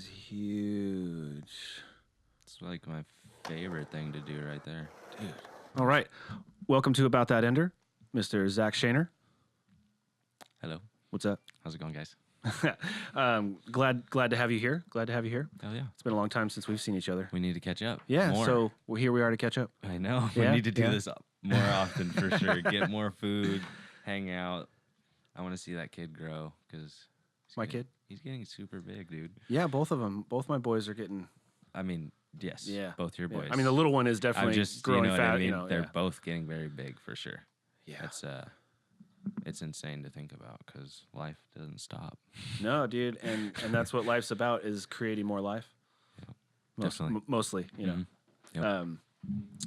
is huge. It's like my favorite thing to do right there. Dude. All right. Welcome to About That Ender, Mr. Zak Shaner. Hello. What's up? How's it going, guys? Glad to have you here. Glad to have you here. Hell yeah. It's been a long time since we've seen each other. We need to catch up. Yeah, more. so here we are to catch up. I know. Yeah, We need to do yeah. this more often for sure. Get more food, hang out. I want to see that kid grow because My kid? He's getting super big, dude. Yeah, both of them. Both my boys are getting... I mean, yes. Yeah. Both your boys. I mean, the little one is definitely growing what fat. I mean? You know, They're yeah. both getting very big for sure. Yeah. It's insane to think about because life doesn't stop. No, dude, and that's what life's about, is creating more life. Yeah, definitely. Mostly, you know. Yep.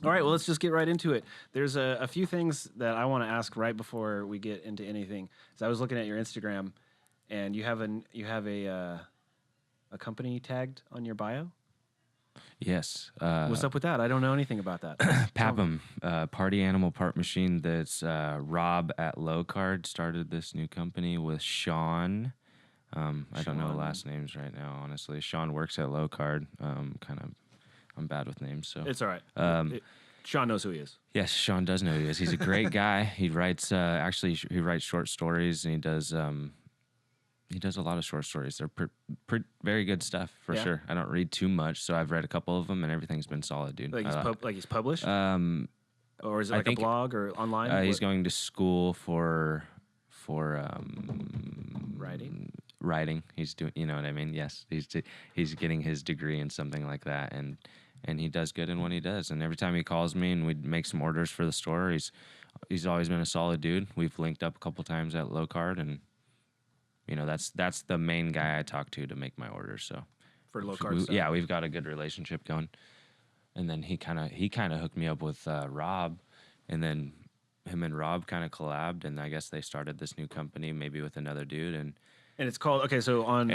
All right, well, let's just get right into it. There's a few things that I want to ask right before we get into anything. So I was looking at your Instagram, and you have a company tagged on your bio. Yes. What's up with that? I don't know anything about that. Papum, party animal part machine. That's Rob at Low Card started this new company with Sean. I don't know last names right now, honestly. Sean works at Low Card. I'm bad with names, so It's all right. Sean knows who he is. yes, Sean does know who he is. He's a great guy. He writes he writes short stories, and he does a lot of short stories. They're very good stuff for Yeah. sure. I don't read too much, so I've read a couple of them, and everything's been solid, dude. Like he's published, or is it I like think a blog or online? he's going to school for Writing. He's doing, you know what I mean? Yes, he's getting his degree in something like that, and he does good in what he does. And every time he calls me and we make some orders for the store, he's always been a solid dude. We've linked up a couple times at Low Card, and you know that's the main guy I talk to make my orders. So For low carb stuff. yeah, we've got a good relationship going. And then he kind of hooked me up with Rob, and then him and Rob kind of collabed, and I guess they started this new company maybe with another dude. And it's called, so on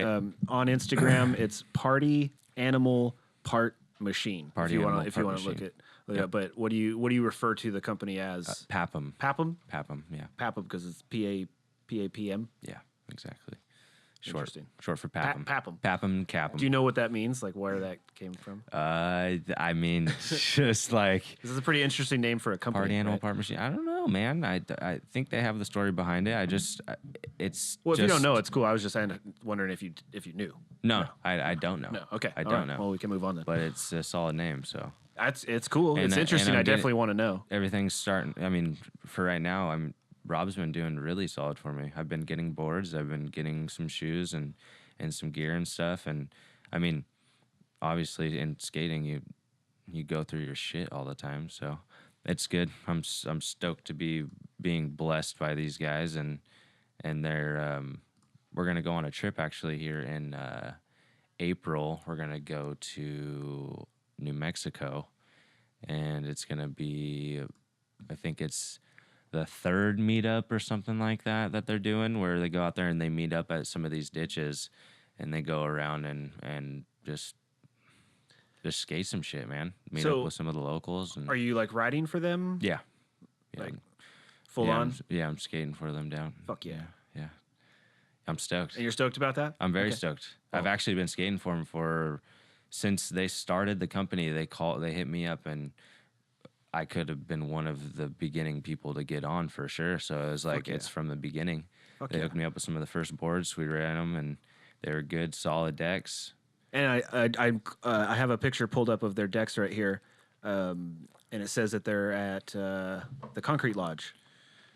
Instagram it's Party Animal Part Machine. Party if you Animal want Part to Machine. look at. Yep. But what do you refer to the company as? Papum. Papum? Papum, yeah. Papum, because it's P-A-P-M. Yeah, exactly. Interesting. Short for Papum. Papum. Papum, Capum. Do you know what that means? Like where that came from? I mean, just like This is a pretty interesting name for a company. Party Animal right? Part Machine. I don't know, man. I think they have the story behind it. It's Well, if you just- don't know, it's cool. I was just wondering if you knew. No, I don't know. No. Okay. I All don't right. know. Well, we can move on then. But it's a solid name, so. It's cool. And It's I- interesting. and I'm I definitely getting- want to know. Everything's starting. I mean, for right now, Rob's been doing really solid for me. I've been getting boards. I've been getting some shoes and some gear and stuff. And I mean, obviously in skating, you go through your shit all the time. So it's good. I'm stoked to be being blessed by these guys, and they're we're gonna go on a trip actually here in April. We're gonna go to New Mexico, and it's gonna be, I think it's the third meetup or something like that they're doing, where they go out there and they meet up at some of these ditches, and they go around and just skate some shit, man. Meet up with some of the locals. And Are you like riding for them? yeah, Like full yeah, on? I'm skating for them down. Fuck yeah. Yeah. I'm stoked. And you're stoked about that? I'm very Okay. stoked. I've actually been skating for them since they started the company. They hit me up, and I could have been one of the beginning people to get on for sure. So it was like, yeah. it's from the beginning. Fuck They yeah. hooked me up with some of the first boards. We ran them, and they were good, solid decks. And I have a picture pulled up of their decks right here, and it says that they're at the Concrete Lodge.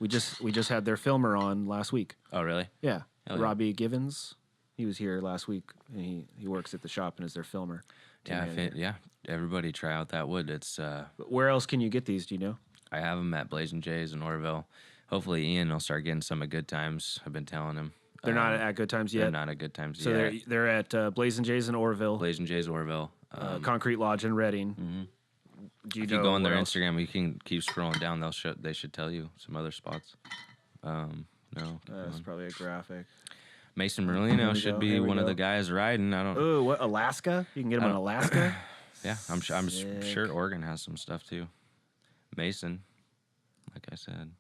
We just had their filmer on last week. Oh, really? Yeah, Hell yeah. Robbie Givens. He was here last week, and he works at the shop and is their filmer. Yeah, everybody try out that wood. It's But where else can you get these? Do you know? I have them at Blazing Jays in Orville. Hopefully Ian will start getting some at Good Times. I've been telling him. They're not at Good Times They're yet. not at Good Times So yet. they're at Blazing Jays in Orville, Blazing Jays Orville. Concrete Lodge in Reading. Do you If know you go on their where else? Instagram, you can keep scrolling down. They should tell you some other spots. No, keep That's going. probably a graphic. Mason Here Merlino we should go, be here we one of go. the guys riding. I don't. Oh, what, Alaska? You can get them in Alaska? Yeah, I'm Sick. sure Oregon has some stuff too. Mason, like I said.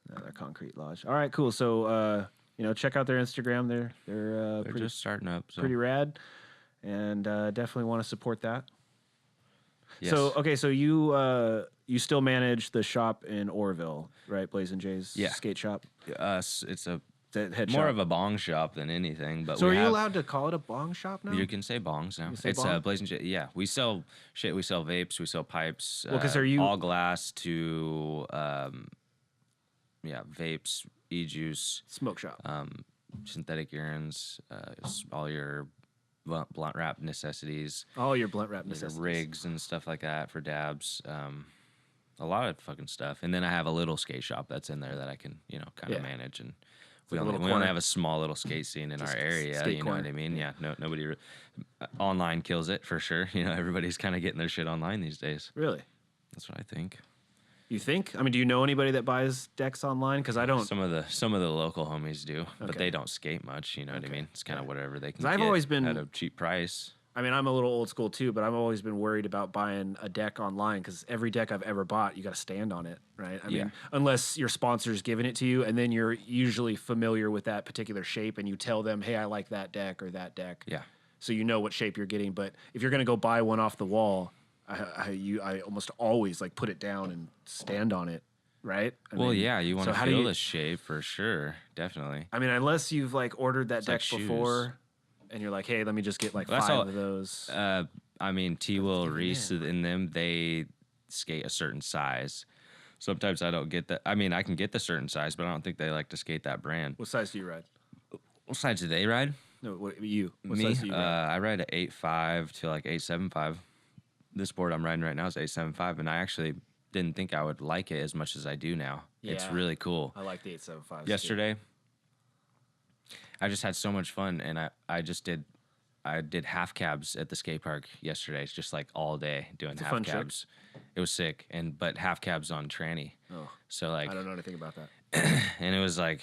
Another Concrete Lodge. All right, cool. So, check out their Instagram. They're They're pretty, just starting up. So. pretty rad. and definitely want to support that. Yes. So you still manage the shop in Orville, right? Blazin' Jay's skate shop. It's a Head more shop. of a bong shop than anything. But so are you allowed to call it a bong shop now? You can say bongs now. It's bong? Blazing J. Yeah, we sell shit. We sell vapes. We sell pipes. Well, 'cause are you all glass to vapes, e-juice, smoke shop? synthetic urines, all your blunt wrap necessities, All your blunt wrap your necessities. rigs and stuff like that for dabs. A lot of fucking stuff. And then I have a little skate shop that's in there that I can kind of manage. And we only have a small little skate scene in our area. You know what I mean? Yeah. Nobody online kills it for sure. Everybody's kind of getting their shit online these days. Really? That's what I think. You think? I mean, do you know anybody that buys decks online? Because I don't. Some of the local homies do, but they don't skate much. You know what I mean? It's kind of whatever they can. I've get always been at a cheap price. I mean, I'm a little old school too, but I've always been worried about buying a deck online because every deck I've ever bought, you got to stand on it, right? I mean, unless your sponsor's giving it to you, and then you're usually familiar with that particular shape, and you tell them, "Hey, I like that deck or that deck." Yeah. So you know what shape you're getting. But if you're gonna go buy one off the wall, I almost always like put it down and stand on it, right? You want to feel the shape for sure, definitely. I mean, unless you've like ordered that deck before. And you're like, hey, let me just get like 5 of those. I mean, T-Will, Reese, and them, they skate a certain size. Sometimes I don't get that. I mean, I can get the certain size, but I don't think they like to skate that brand. What size do you ride? What size do they ride? No, what Me? size do you ride? I ride a 8.5 to like 8.75. This board I'm riding right now is 8.75, and I actually didn't think I would like it as much as I do now. Yeah, it's really cool. I like the 8.75. Yesterday, I just had so much fun, and I did half cabs at the skate park yesterday. It's just like all day doing half cabs. It was sick, but half cabs on tranny. Oh, so like I don't know anything about that. And it was like,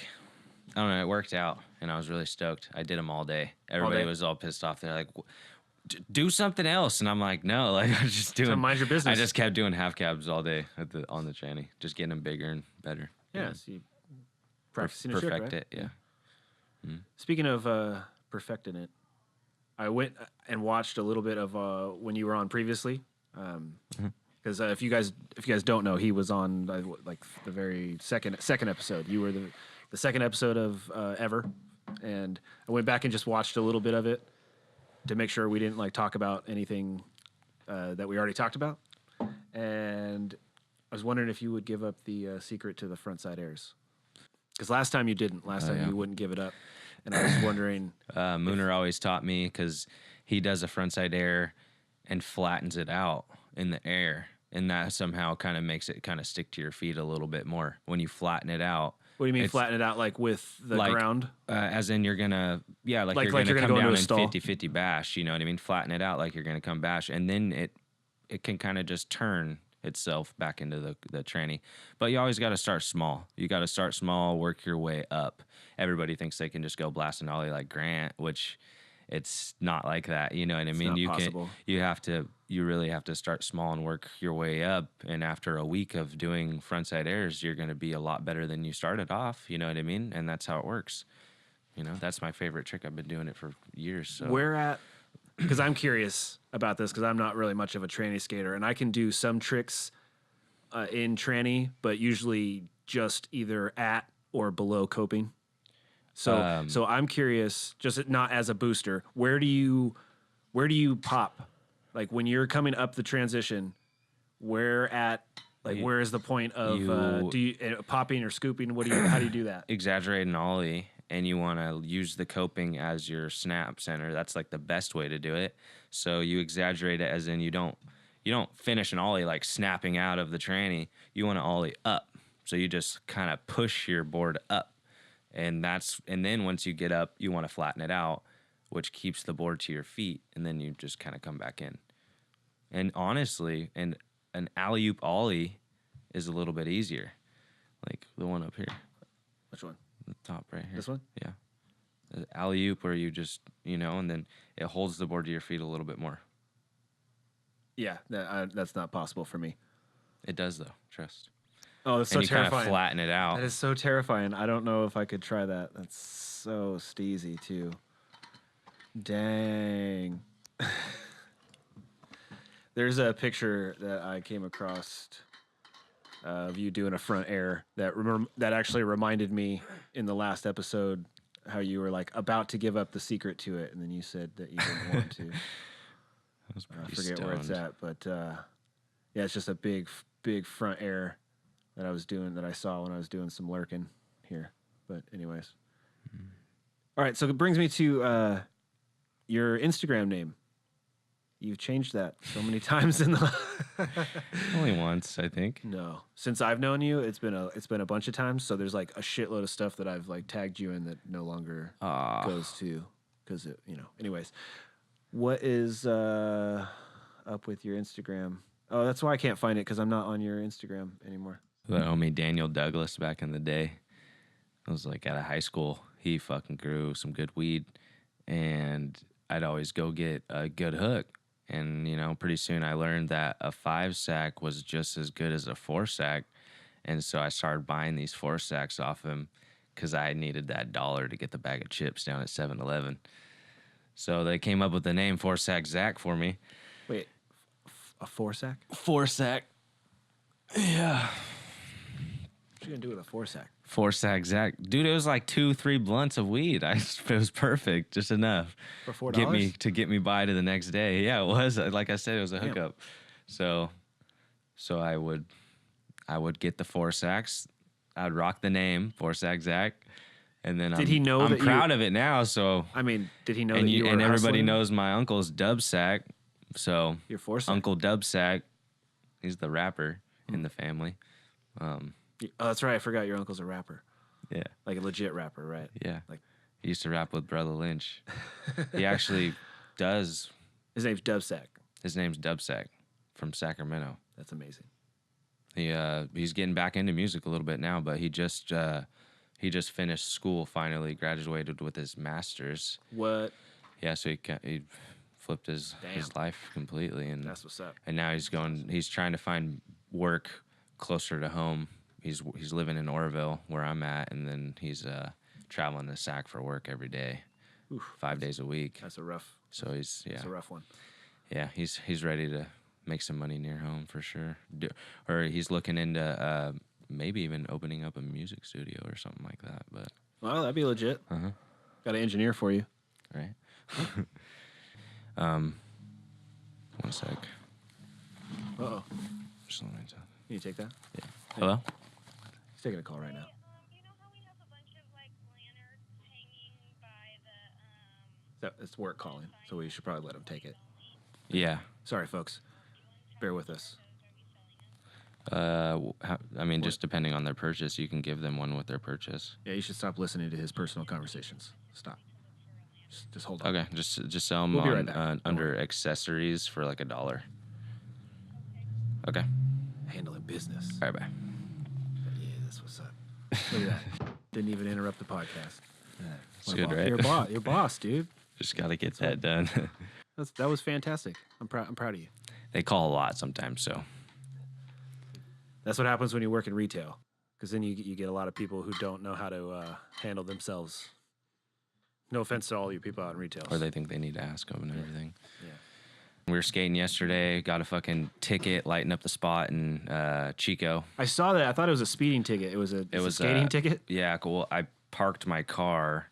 I don't know, it worked out, and I was really stoked. I did them all day. Everybody was all pissed off. They're like, do something else, and I'm like, no, like I was just doing. So mind your business. I just kept doing half cabs all day on the tranny, just getting them bigger and better. Yeah, so you practicing perfect it. Yeah. Speaking of perfecting it, I went and watched a little bit of when you were on previously, because if you guys don't know, he was on like the very second episode. You were the second episode of ever, and I went back and just watched a little bit of it to make sure we didn't like talk about anything that we already talked about, and I was wondering if you would give up the secret to the front side airs. Because last time you didn't. Last time you wouldn't give it up. And I was wondering... Mooner always taught me because he does a frontside air and flattens it out in the air. And that somehow kind of makes it kind of stick to your feet a little bit more. When you flatten it out... What do you mean flatten it out? Like with the ground? As in you're going to... Yeah, like you're going to come down in 50-50 bash. You know what I mean? Flatten it out like you're going to come bash. And then it can kind of just turn itself back into the tranny. But you always got to start small. You got to start small, work your way up. Everybody thinks they can just go blast an ollie like Grant, which it's not like that. You know what I mean? It's not possible. You really have to start small and work your way up. And after a week of doing frontside airs, you're going to be a lot better than you started off. You know what I mean? And that's how it works. That's my favorite trick. I've been doing it for years. So. Because I'm curious about this, because I'm not really much of a tranny skater, and I can do some tricks in tranny, but usually just either at or below coping. So I'm curious, just not as a booster, where do you pop? Like when you're coming up the transition, where is the point of do you popping or scooping? How do you do that? Exaggerate an ollie. And you want to use the coping as your snap center. That's like the best way to do it. So you exaggerate it as in you don't finish an ollie like snapping out of the tranny. You want to ollie up. So you just kind of push your board up. And then once you get up, you want to flatten it out, which keeps the board to your feet. And then you just kind of come back in. And honestly, an alley-oop ollie is a little bit easier. Like the one up here. Which one? The top right here. This one? Yeah. The alley-oop where you just, and then it holds the board to your feet a little bit more. Yeah, that's not possible for me. It does, though. Trust. Oh, that's so terrifying. And you kind of flatten it out. That is so terrifying. I don't know if I could try that. That's so steezy, too. Dang. There's a picture that I came across of you doing a front air that actually reminded me in the last episode how you were like about to give up the secret to it, and then you said that you didn't want to. I was pretty I forget stoned. where it's at, but yeah, it's just a big front air that I saw when I was doing some lurking here. But anyways, all right. So it brings me to your Instagram name. You've changed that so many times in the Only once, I think. No, since I've known you, it's been a bunch of times. So there's like a shitload of stuff that I've like tagged you in that no longer goes to because Anyways, what is up with your Instagram? Oh, that's why I can't find it because I'm not on your Instagram anymore. The homie Daniel Douglas back in the day. I was like out of high school. He fucking grew some good weed, and I'd always go get a good hook. And, pretty soon I learned that a 5-sack was just as good as a 4-sack. And so I started buying these 4-sacks off him because I needed that $1 to get the bag of chips down at 7-Eleven. So they came up with the name 4-sack Zak for me. Wait, a 4-sack? 4-sack. Yeah. What you gonna do with a 4-sack? 4-sack Zak. Dude, it was like 2-3 blunts of weed. It was perfect, just enough. For $4? Get me by to the next day. Yeah, it was. Like I said, it was a hookup. So I would get the 4-sacks. I'd rock the name 4-sack Zak, and then did he know I'm that proud of it now. So I mean, did he know and that you were and everybody hustling? knows my uncle's Dubsack. So Your 4-sack? Uncle Dubsack, he's the rapper in the family. Oh, that's right. I forgot your uncle's a rapper. Yeah. Like a legit rapper, right? Yeah. Like He used to rap with Brother Lynch. He actually does. his name's Dubsack. His name's Dubsack from Sacramento. That's amazing. He's getting back into music a little bit now, but he just finished school finally, graduated with his master's. What? Yeah, so he flipped his life completely, and That's what's up. And now he's trying to find work closer to home. He's living in Oroville where I'm at, and then he's traveling to Sac for work every day, 5 days a week. That's a rough. So That's a rough one. Yeah, he's ready to make some money near home for sure. Or he's looking into maybe even opening up a music studio or something like that. But Well, that'd be legit. Got an engineer for you. Right. 1 sec. Uh-oh. Just let me talk. Can you take that? Yeah. Hello? He's taking a call right now. You know how we have a bunch of like lanterns hanging by the It's work calling, so we should probably let him take it. Yeah. Sorry, folks. Bear with us. Just depending on their purchase, you can give them one with their purchase. Yeah, you should stop listening to his personal conversations. Stop. Just hold on. Okay, just sell them We'll be right back. under accessories for like $1. Okay. Handling business. All right, bye. Yeah, that's what's up. Look at that. Didn't even interrupt the podcast. It's good, right? Your boss, dude. Just got to get that done. That was fantastic. I'm proud of you. They call a lot sometimes, so. That's what happens when you work in retail, because then you get a lot of people who don't know how to handle themselves. No offense to all you people out in retail. Or they think they need to ask them and everything. Yeah. We were skating yesterday, got a fucking ticket, lighting up the spot in Chico. I saw that. I thought it was a speeding ticket. It was a skating ticket? Yeah, cool. I parked my car,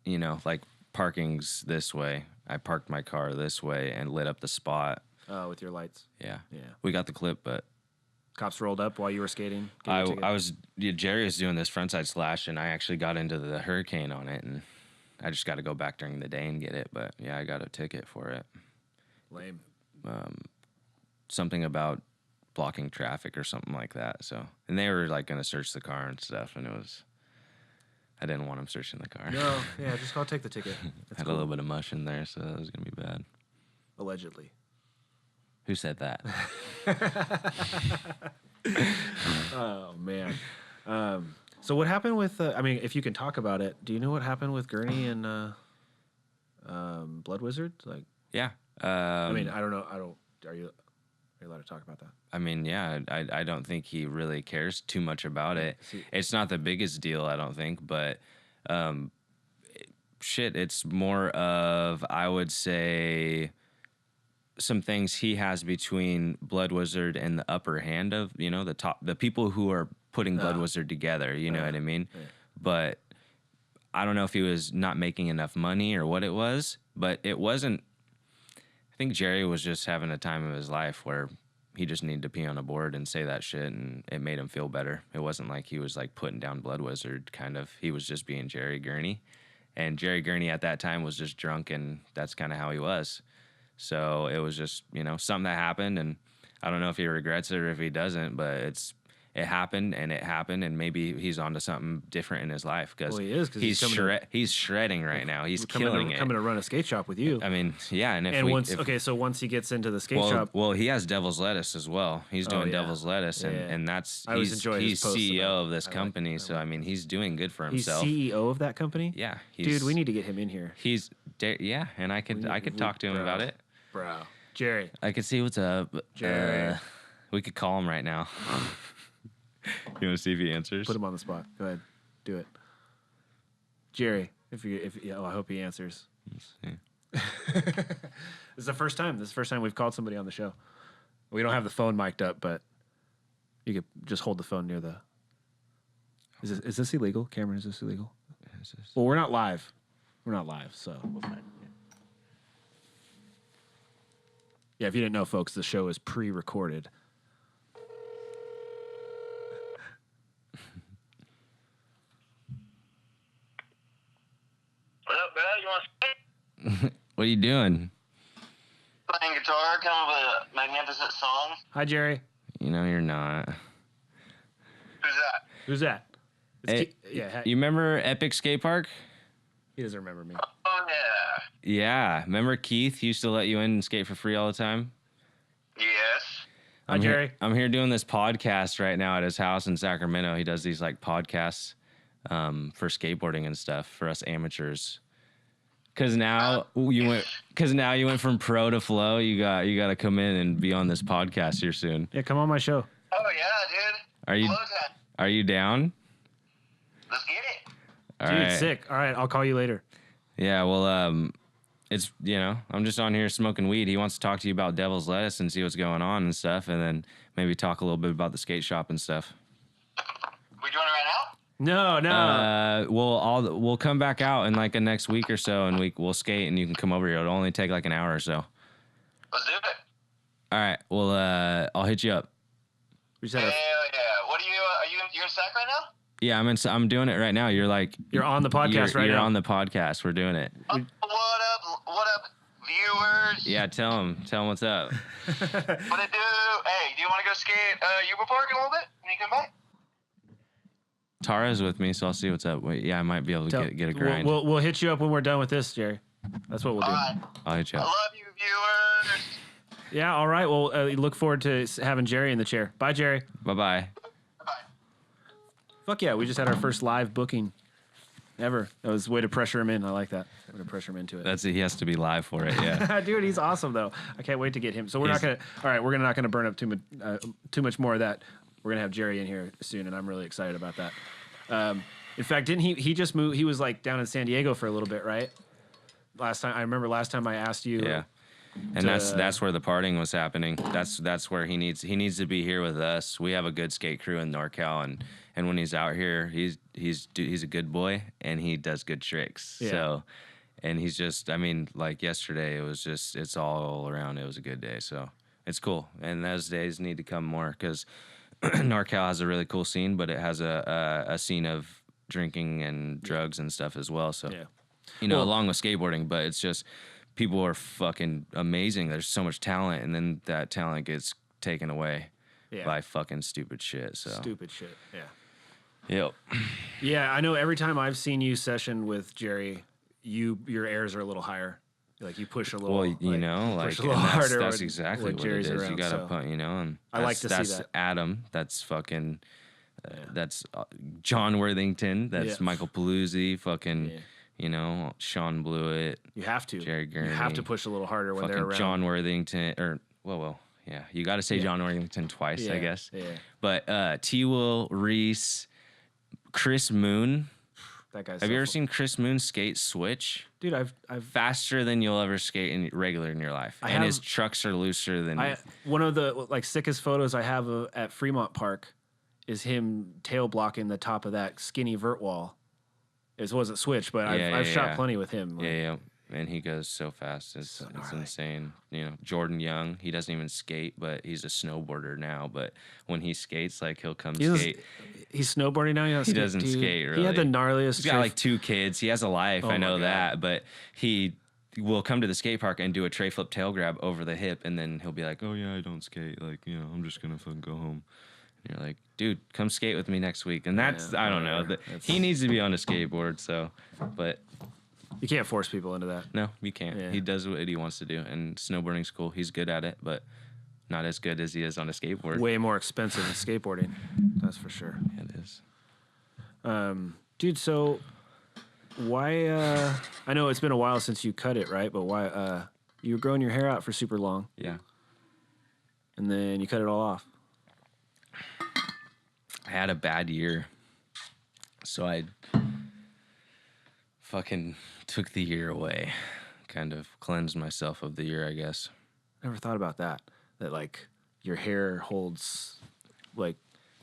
like parking's this way. I parked my car this way and lit up the spot. Oh, with your lights. Yeah. Yeah. We got the clip, but Cops rolled up while you were skating? Jerry was doing this frontside slash, and I actually got into the hurricane on it, and I just got to go back during the day and get it. But yeah, I got a ticket for it. Lame. Something about blocking traffic or something like that. So, and they were like going to search the car and stuff, and I didn't want them searching the car. No, yeah, just go take the ticket. Had a little bit of mush in there, so that was going to be bad. Allegedly. Who said that? Oh, man. So what happened with, if you can talk about it, do you know what happened with Gurney and Blood Wizard? Like, Yeah. I don't know. Are you allowed to talk about that? I mean, yeah, I don't think he really cares too much about it. See, It's not the biggest deal, I don't think, but shit, it's more of, I would say, some things he has between Blood Wizard and the upper hand of, you know, the people who are putting Blood Wizard together, you know what I mean? Yeah. But I don't know if he was not making enough money or what it was, but it wasn't. I think Jerry was just having a time of his life where he just needed to pee on a board and say that shit, and it made him feel better. It wasn't like he was like putting down Blood Wizard, kind of. He was just being Jerry Gurney, and Jerry Gurney at that time was just drunk, and that's kind of how he was. So it was just, you know, something that happened, and I don't know if he regrets it or if he doesn't, but it happened, and maybe he's onto something different in his life, because he is, he's shredding right now. He's killing it. Coming to run a skate shop with you. I mean, yeah, so once he gets into the skate shop, he has Devil's Lettuce as well. He's doing Devil's Lettuce, and that's he's CEO of this company. So I mean, he's doing good for himself. He's CEO of that company. Yeah, dude, we need to get him in here. And I could talk to him about it, bro. Jerry, I could see what's up. Jerry, we could call him right now. You want to see if he answers? Put him on the spot. Go ahead, do it, Jerry. I hope he answers. This is the first time. This is the first time we've called somebody on the show. We don't have the phone mic'd up, but you could just hold the phone near the. Is this illegal, Cameron? Is this illegal? Well, we're not live. We're not live, so we'll find. Yeah, if you didn't know, folks, the show is pre-recorded. What up, bro? You want to skate? What are you doing? Playing guitar, kind of a magnificent song. Hi, Jerry. You know you're not. Who's that? Hey, you remember Epic Skate Park? He doesn't remember me. Oh, yeah. Yeah. Remember Keith used to let you in and skate for free all the time? Yes. Hi, Jerry. I'm here doing this podcast right now at his house in Sacramento. He does these like podcasts for skateboarding and stuff for us amateurs. Cause now you went from pro to flow. You got to come in and be on this podcast here soon. Yeah, come on my show. Oh, yeah, dude. Are you down? Let's get it. All Dude, right. sick. All right, I'll call you later. Yeah, well, it's, you know, I'm just on here smoking weed. He wants to talk to you about Devil's Lettuce and see what's going on and stuff, and then maybe talk a little bit about the skate shop and stuff. We doing it right No. We'll come back out in like the next week or so, and we'll skate, and you can come over here. It'll only take like an hour or so. now? Let's do it. All right. Well, I'll hit you up. Hell yeah. What are you in Sac right now? Yeah, I'm doing it right now. You're on the podcast right now. You're on the podcast. We're doing it. What up, viewers? Yeah, tell them what's up. What it do? Hey, do you want to go skate Uber Park a little bit when you come back? Tara's with me, so I'll see what's up. Wait, yeah, I might be able to get a grind. We'll hit you up when we're done with this, Jerry. That's what we'll do. All right. I'll hit you I up. love you, viewers. Yeah, all right. Well, look forward to having Jerry in the chair. Bye, Jerry. Bye-bye. Bye. Fuck yeah, we just had our first live booking ever. That was a way to pressure him in. I like that. Way to pressure him into it. That's it. He has to be live for it, yeah. Dude, he's awesome, though. I can't wait to get him. So we're not going to burn up too much more of that. We're going to have Jerry in here soon, and I'm really excited about that. In fact, didn't he just moved? He was like down in San Diego for a little bit, right? I remember last time I asked you. Yeah. And that's where the partying was happening. That's where he needs to be here with us. We have a good skate crew in NorCal, and when he's out here, he's a good boy and he does good tricks. Yeah. So, and he's just, I mean, like yesterday, it's all around. It was a good day, so it's cool. And those days need to come more, because NorCal has a really cool scene, but it has a scene of drinking and drugs and stuff as well. So, along with skateboarding, but it's just, people are fucking amazing. There's so much talent, and then that talent gets taken away by fucking stupid shit. So stupid shit. Yeah. Yep. Yeah, I know. Every time I've seen you session with Jerry, your airs are a little higher. Like you push a little. Well, push a little harder. That's exactly what Jerry's it is. Around, you gotta put, and I like to see that. That's Adam. That's fucking. That's John Worthington. That's Michael Paluzzi. Fucking. Yeah. Sean Blewett. You have to. Jerry Gurney. You have to push a little harder when they're around. John Worthington, yeah. You got to say John Worthington twice, I guess. Yeah. But T. Will, Reese, Chris Moon. That guy's. Have you ever seen Chris Moon skate switch? Dude, I've Faster than you'll ever skate regular in your life. And his trucks are looser than. one of the like sickest photos I have at Fremont Park is him tail blocking the top of that skinny vert wall. It wasn't switch, but I've shot plenty with him. Like, yeah. And he goes so fast. It's insane. You know, Jordan Young, he doesn't even skate, but he's a snowboarder now. But when he skates, like, he'll come skate. He's snowboarding now? He doesn't skate, really. He had the gnarliest... He's got, like, 2 kids. He has a life. I know that. But he will come to the skate park and do a tray flip tail grab over the hip, and then he'll be like, oh, yeah, I don't skate. Like, you know, I'm just going to fucking go home. And you're like, dude, come skate with me next week. And that's, I don't know. He needs to be on a skateboard, so... But... You can't force people into that. No, you can't. Yeah. He does what he wants to do, and snowboarding's cool. He's good at it, but not as good as he is on a skateboard. Way more expensive than skateboarding, that's for sure. Yeah, it is. Dude, so why? I know it's been a while since you cut it, right? But why? You were growing your hair out for super long. Yeah. And then you cut it all off. I had a bad year, so I fucking took the year away, kind of cleansed myself of the year, I guess. Never thought about that. That like your hair holds like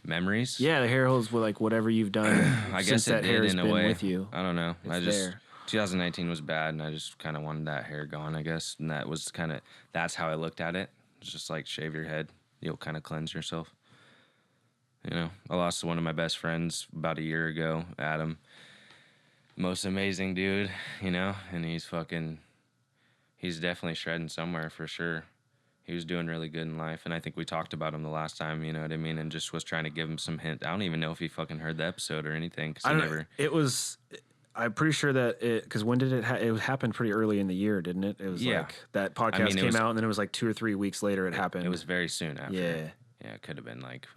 memories. Yeah, the hair holds like whatever you've done. I guess it did in a way. With you. I don't know. It's there. 2019 was bad, and I just kind of wanted that hair gone, I guess. And that's how I looked at it. It's just like shave your head. You'll kind of cleanse yourself. You know, I lost one of my best friends about a year ago, Adam. Most amazing dude, you know, and he's definitely shredding somewhere for sure. He was doing really good in life, and I think we talked about him the last time, you know what I mean, and just was trying to give him some hint. I don't even know if he fucking heard the episode or anything, because I'm pretty sure that because when did it happened pretty early in the year, didn't it? It was like that podcast came out, and then it was like 2 or 3 weeks later it happened. It was very soon after. Yeah, it could have been like,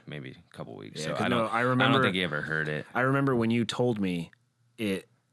maybe a couple weeks. Yeah, so I don't think he ever heard it. I remember when you told me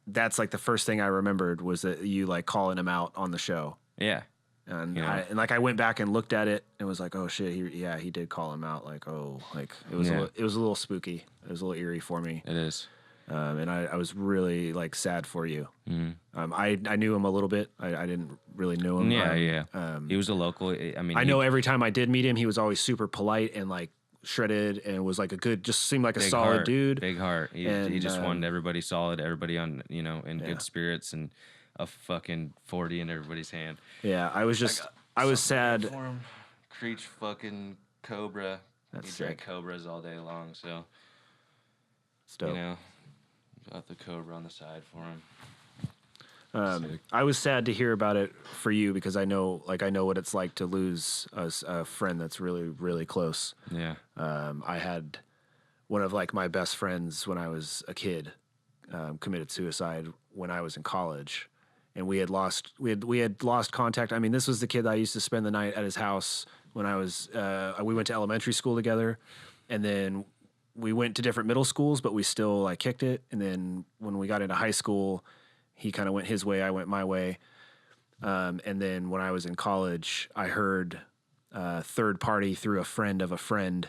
that's like the first thing I remembered was that you like calling him out on the show. Yeah. And I went back and looked at it and was like, oh shit, he did call him out. Like, it was a little spooky. It was a little eerie for me. It is. And I was really like sad for you. Mm-hmm. I knew him a little bit. I didn't really know him. Yeah. He was a local. I mean, I know every time I did meet him, he was always super polite and like shredded and was like just seemed like a solid dude. Big heart. He just wanted everybody solid, everybody on, you know, in good spirits, and a fucking 40 in everybody's hand. Yeah, I was sad. For him. Creech fucking Cobra. That's he sick. drank Cobras all day long, so it's dope. You know, got the Cobra on the side for him. I was sad to hear about it for you because I know what it's like to lose a friend that's really, really close. Yeah. I had one of like my best friends when I was a kid committed suicide when I was in college, and we had lost contact. I mean, this was the kid that I used to spend the night at his house when I was. We went to elementary school together, and then we went to different middle schools, but we still like kicked it. And then when we got into high school, he kind of went his way, I went my way. And then when I was in college, I heard third party through a friend of a friend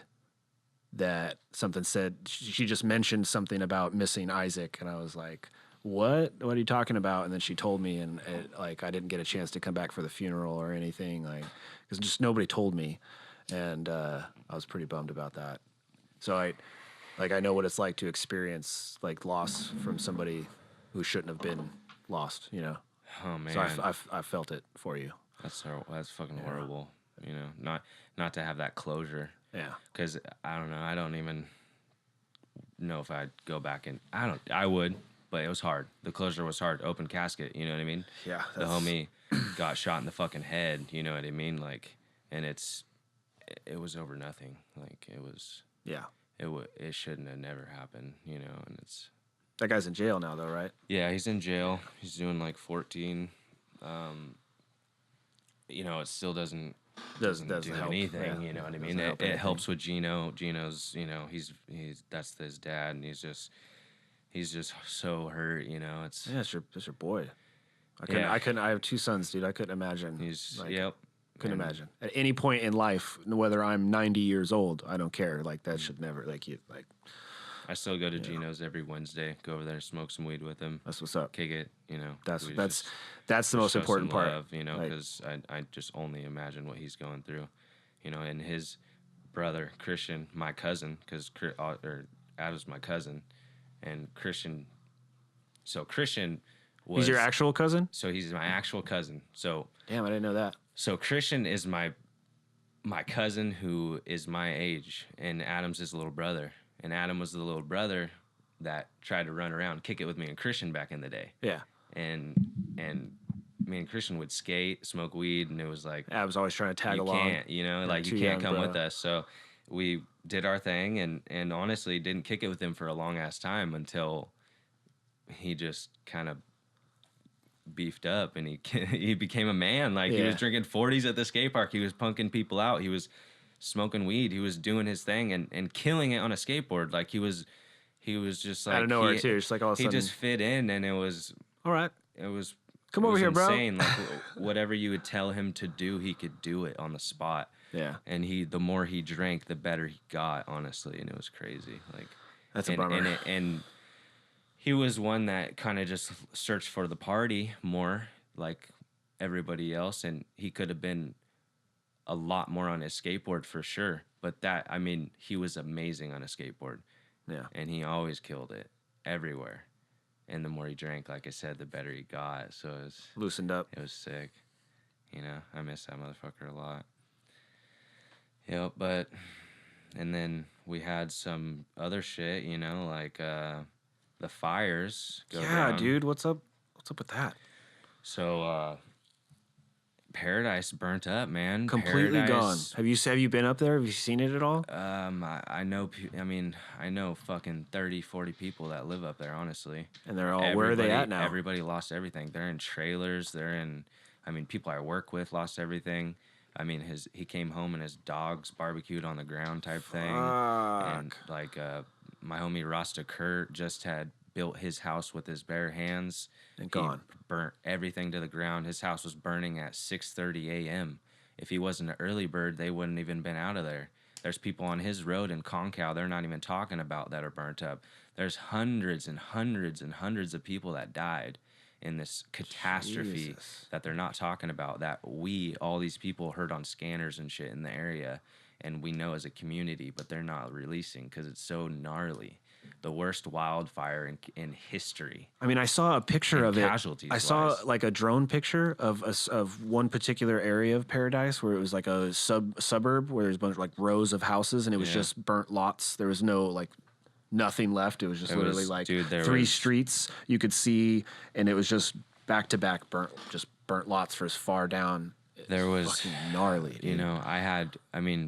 that something said, she just mentioned something about missing Isaac. And I was like, what are you talking about? And then she told me, and I didn't get a chance to come back for the funeral or anything, like, because just nobody told me. And I was pretty bummed about that. So I know what it's like to experience like loss from somebody who shouldn't have been lost, you know. Oh man. So I felt it for you. That's fucking horrible. You know, not to have that closure. Yeah. Because I don't know. I don't even know if I'd go back and I would, but it was hard. The closure was hard. Open casket. You know what I mean? Yeah. The homie got shot in the fucking head. You know what I mean? Like, and it was over nothing. Like it was. Yeah. It shouldn't have never happened. You know, and it's. That guy's in jail now, though, right? Yeah, he's in jail. He's doing like 14. You know, it still doesn't do help. anything. Yeah. You know what I mean? It helps with Gino. Gino's, you know, he's that's his dad, and he's just so hurt. You know, it's that's your boy. I have 2 sons, dude. I couldn't imagine. Couldn't imagine at any point in life, whether I'm 90 years old. I don't care. Like that should never I still go to Gino's every Wednesday. Go over there, smoke some weed with him. That's what's up. Kick it. You know. That's We that's just that's the most show important some part. love, you know, Like, because I just only imagine what he's going through, you know, and his brother Christian, my cousin, because Adam's my cousin, and Christian. So Christian was he's your actual cousin? So he's my actual cousin. So Damn, I didn't know that. so Christian is my cousin who is my age, and Adam's his little brother, and Adam was the little brother that tried to run around, kick it with me and Christian back in the day. Yeah. And me and Christian would skate, smoke weed, and it was like I was always trying to tag you along. can't, you know, like too you can't young, come bro. with us. So we did our thing, and honestly didn't kick it with him for a long ass time until he just kind of beefed up and he became a man. Like he was drinking 40s at the skate park. He was punking people out. He was smoking weed. He was doing his thing and killing it on a skateboard. Like he was just like Out of nowhere too. Just like all of a he sudden. just fit in, and it was all right. Come it over was here, bro. insane. Like whatever you would tell him to do, he could do it on the spot. Yeah. And the more he drank, the better he got, honestly, and it was crazy. Like That's a bummer. And he was one that kind of just searched for the party more, like everybody else, and he could have been a lot more on his skateboard for sure. But he was amazing on a skateboard. Yeah. And he always killed it everywhere. And the more he drank, like I said, the better he got. So it was Loosened up. It was sick. You know, I miss that motherfucker a lot. Yep, and then we had some other shit, you know, like the fires go down. Dude, what's up? What's up with that? So Paradise burnt up, man. Completely Paradise, gone. Have you been up there? Have you seen it at all? I know fucking 30, 40 people that live up there, honestly. And they're all, where are they at now? Everybody lost everything. They're in trailers. People I work with lost everything. He came home and his dogs barbecued on the ground type thing. And like my homie Rasta Kurt just had built his house with his bare hands. And gone. He burnt everything to the ground. His house was burning at 6:30 a.m. If he wasn't an early bird, they wouldn't even been out of there. There's people on his road in Concow they're not even talking about that are burnt up. There's hundreds and hundreds and hundreds of people that died in this catastrophe that they're not talking about, that all these people heard on scanners and shit in the area, and we know as a community, but they're not releasing because it's so gnarly. The worst wildfire in history. I saw a picture of it. I saw like a drone picture of one particular area of Paradise where it was like a suburb where there's a bunch of like rows of houses, and it was just burnt lots. There was no like nothing left. It was just literally three streets you could see, and it was just back to back burnt lots for as far down. There was fucking gnarly, dude. You know,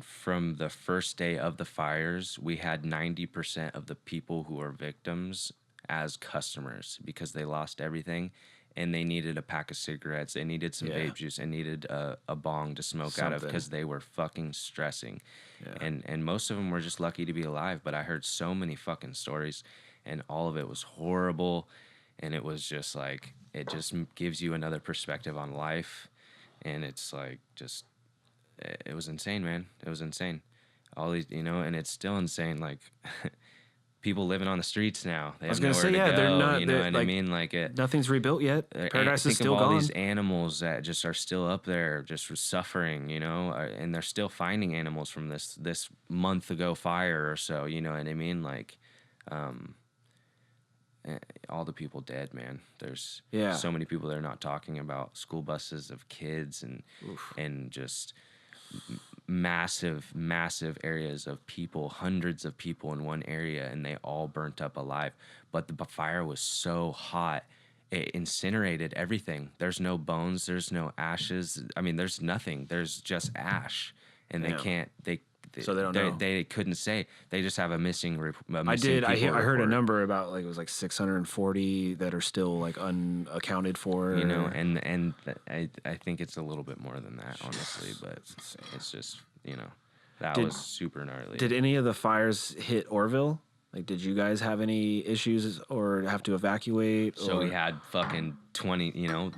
from the first day of the fires, we had 90% of the people who were victims as customers because they lost everything and they needed a pack of cigarettes. They needed some vape juice and needed a bong to smoke out of because they were fucking stressing. Yeah. And most of them were just lucky to be alive. But I heard so many fucking stories, and all of it was horrible. And it was just like, it just gives you another perspective on life. And it's like, it was insane, man. It was insane. All these, you know, and it's still insane. Like, people living on the streets now. They have nowhere to go, they're not. You know what I mean? Like, nothing's rebuilt yet. Paradise is still gone. Think of all gone. these animals that just are still up there, just suffering, you know, and they're still finding animals from this month ago fire or so. You know what I mean? Like, all the people dead, man. There's so many people they're not talking about. School buses of kids and just massive areas of people, hundreds of people in one area, and they all burnt up alive. But the fire was so hot, it incinerated everything. There's no bones, there's no ashes. There's nothing. There's just ash, and so they don't know. They couldn't say. They just have a missing. I heard a number about like it was like 640 that are still like unaccounted for. You know, and I think it's a little bit more than that, honestly. But it's just, you know, that was super gnarly. Did any of the fires hit Orville? Like, did you guys have any issues or have to evacuate? So we had fucking 20. You know,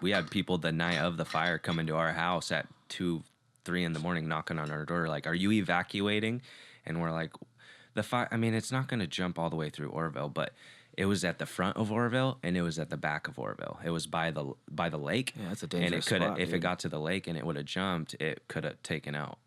we had people the night of the fire come into our house at 2-3 in the morning knocking on our door like, are you evacuating? And we're like, The fire, I mean, it's not going to jump all the way through Oroville, but it was at the front of Oroville and it was at the back of Oroville. It was by the lake. Yeah, that's a And dangerous it could have, spot, if it dude. got to the lake and it would have jumped, it could have taken out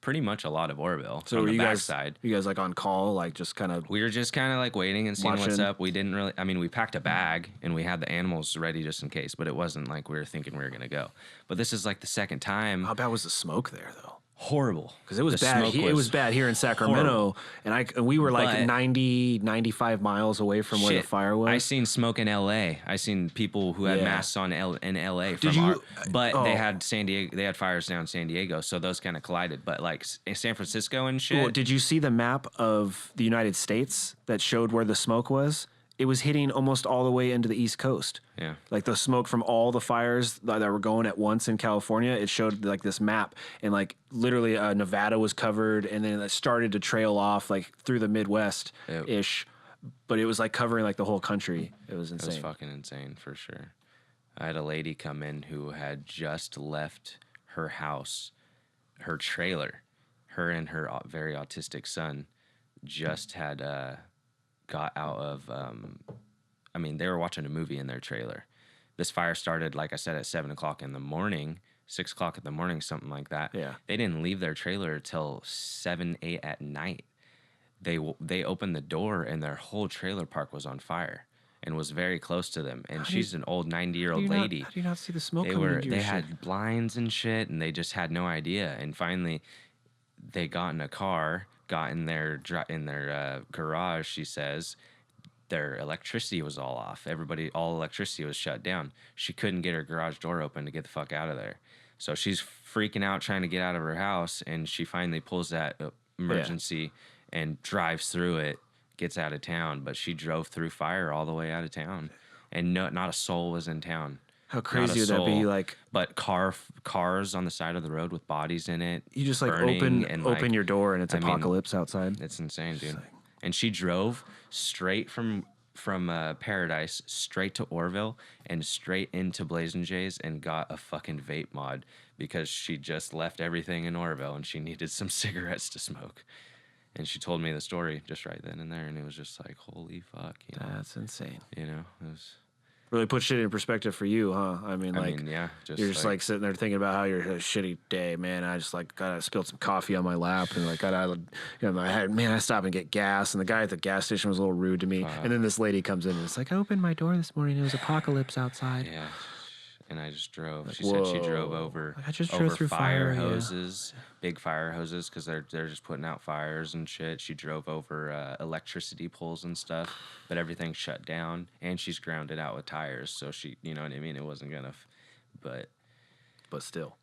pretty much a lot of Oroville So on were the you backside. guys like on call, like just kind of? We were just kind of like waiting and seeing what's Watching. up. We didn't really, I mean, we packed a bag and we had the animals ready just in case, but it wasn't like we were thinking we were going to go. But this is like the second time. How bad was the smoke there though? Horrible. Because it was The bad. smoke It was bad here in Sacramento, and we were like But- 90, 95 miles away from where the fire was. I seen smoke in L.A. I seen people who had Yeah. masks on in L.A. Did from you- but oh. they had San Diego. They had fires down in San Diego, so those kind of collided. But like in San Francisco and shit. Well, did you see the map of the United States that showed where the smoke was? It was hitting almost all the way into the East Coast. Yeah. Like the smoke from all the fires that were going at once in California, it showed like this map, and like literally Nevada was covered, and then it started to trail off like through the Midwest ish, but it was like covering like the whole country. It was It insane. was fucking insane for sure. I had a lady come in who had just left her house, her trailer. Her and her very autistic son just had got out of. I mean, they were watching a movie in their trailer. This fire started, like I said, at 7 o'clock in the morning, 6 o'clock in the morning, something like that. Yeah. They didn't leave their trailer till 7, 8 at night. They opened the door and their whole trailer park was on fire and was very close to them. And she's an old 90-year-old lady. How do you not see the smoke They coming into your they shit? had blinds and shit, and they just had no idea. And finally, they got in a car, got in their garage. She says their electricity was all off. All electricity was shut down. She couldn't get her garage door open to get the fuck out of there. So she's freaking out trying to get out of her house, and she finally pulls that emergency and drives through it, gets out of town. But she drove through fire all the way out of town, and not a soul was in town. How Not a crazy would that be? soul. Like But cars on the side of the road with bodies in it. you just like burning open and, like, your door and it's I mean, apocalypse outside. It's insane, dude. And she drove straight from Paradise straight to Orville and straight into Blazing Jays and got a fucking vape mod because she just left everything in Orville and she needed some cigarettes to smoke. And she told me the story just right then and there, and it was just like, holy fuck, you know. That's insane. You know, it was. Really put shit in perspective for you, huh? I mean, Yeah, you're just like sitting there thinking about how you're a shitty day, man. I just like gotta spilled some coffee on my lap and like I stopped and get gas, and the guy at the gas station was a little rude to me. And then this lady comes in and it's like, I opened my door this morning, it was apocalypse outside. Yeah. And I just drove. Like, She said she whoa. drove over. Like, I just over drove through fire, yeah. hoses, big fire hoses, because they're just putting out fires and shit. She drove over electricity poles and stuff, but everything shut down, and she's grounded out with tires. So she, you know what I mean. It wasn't gonna, but still,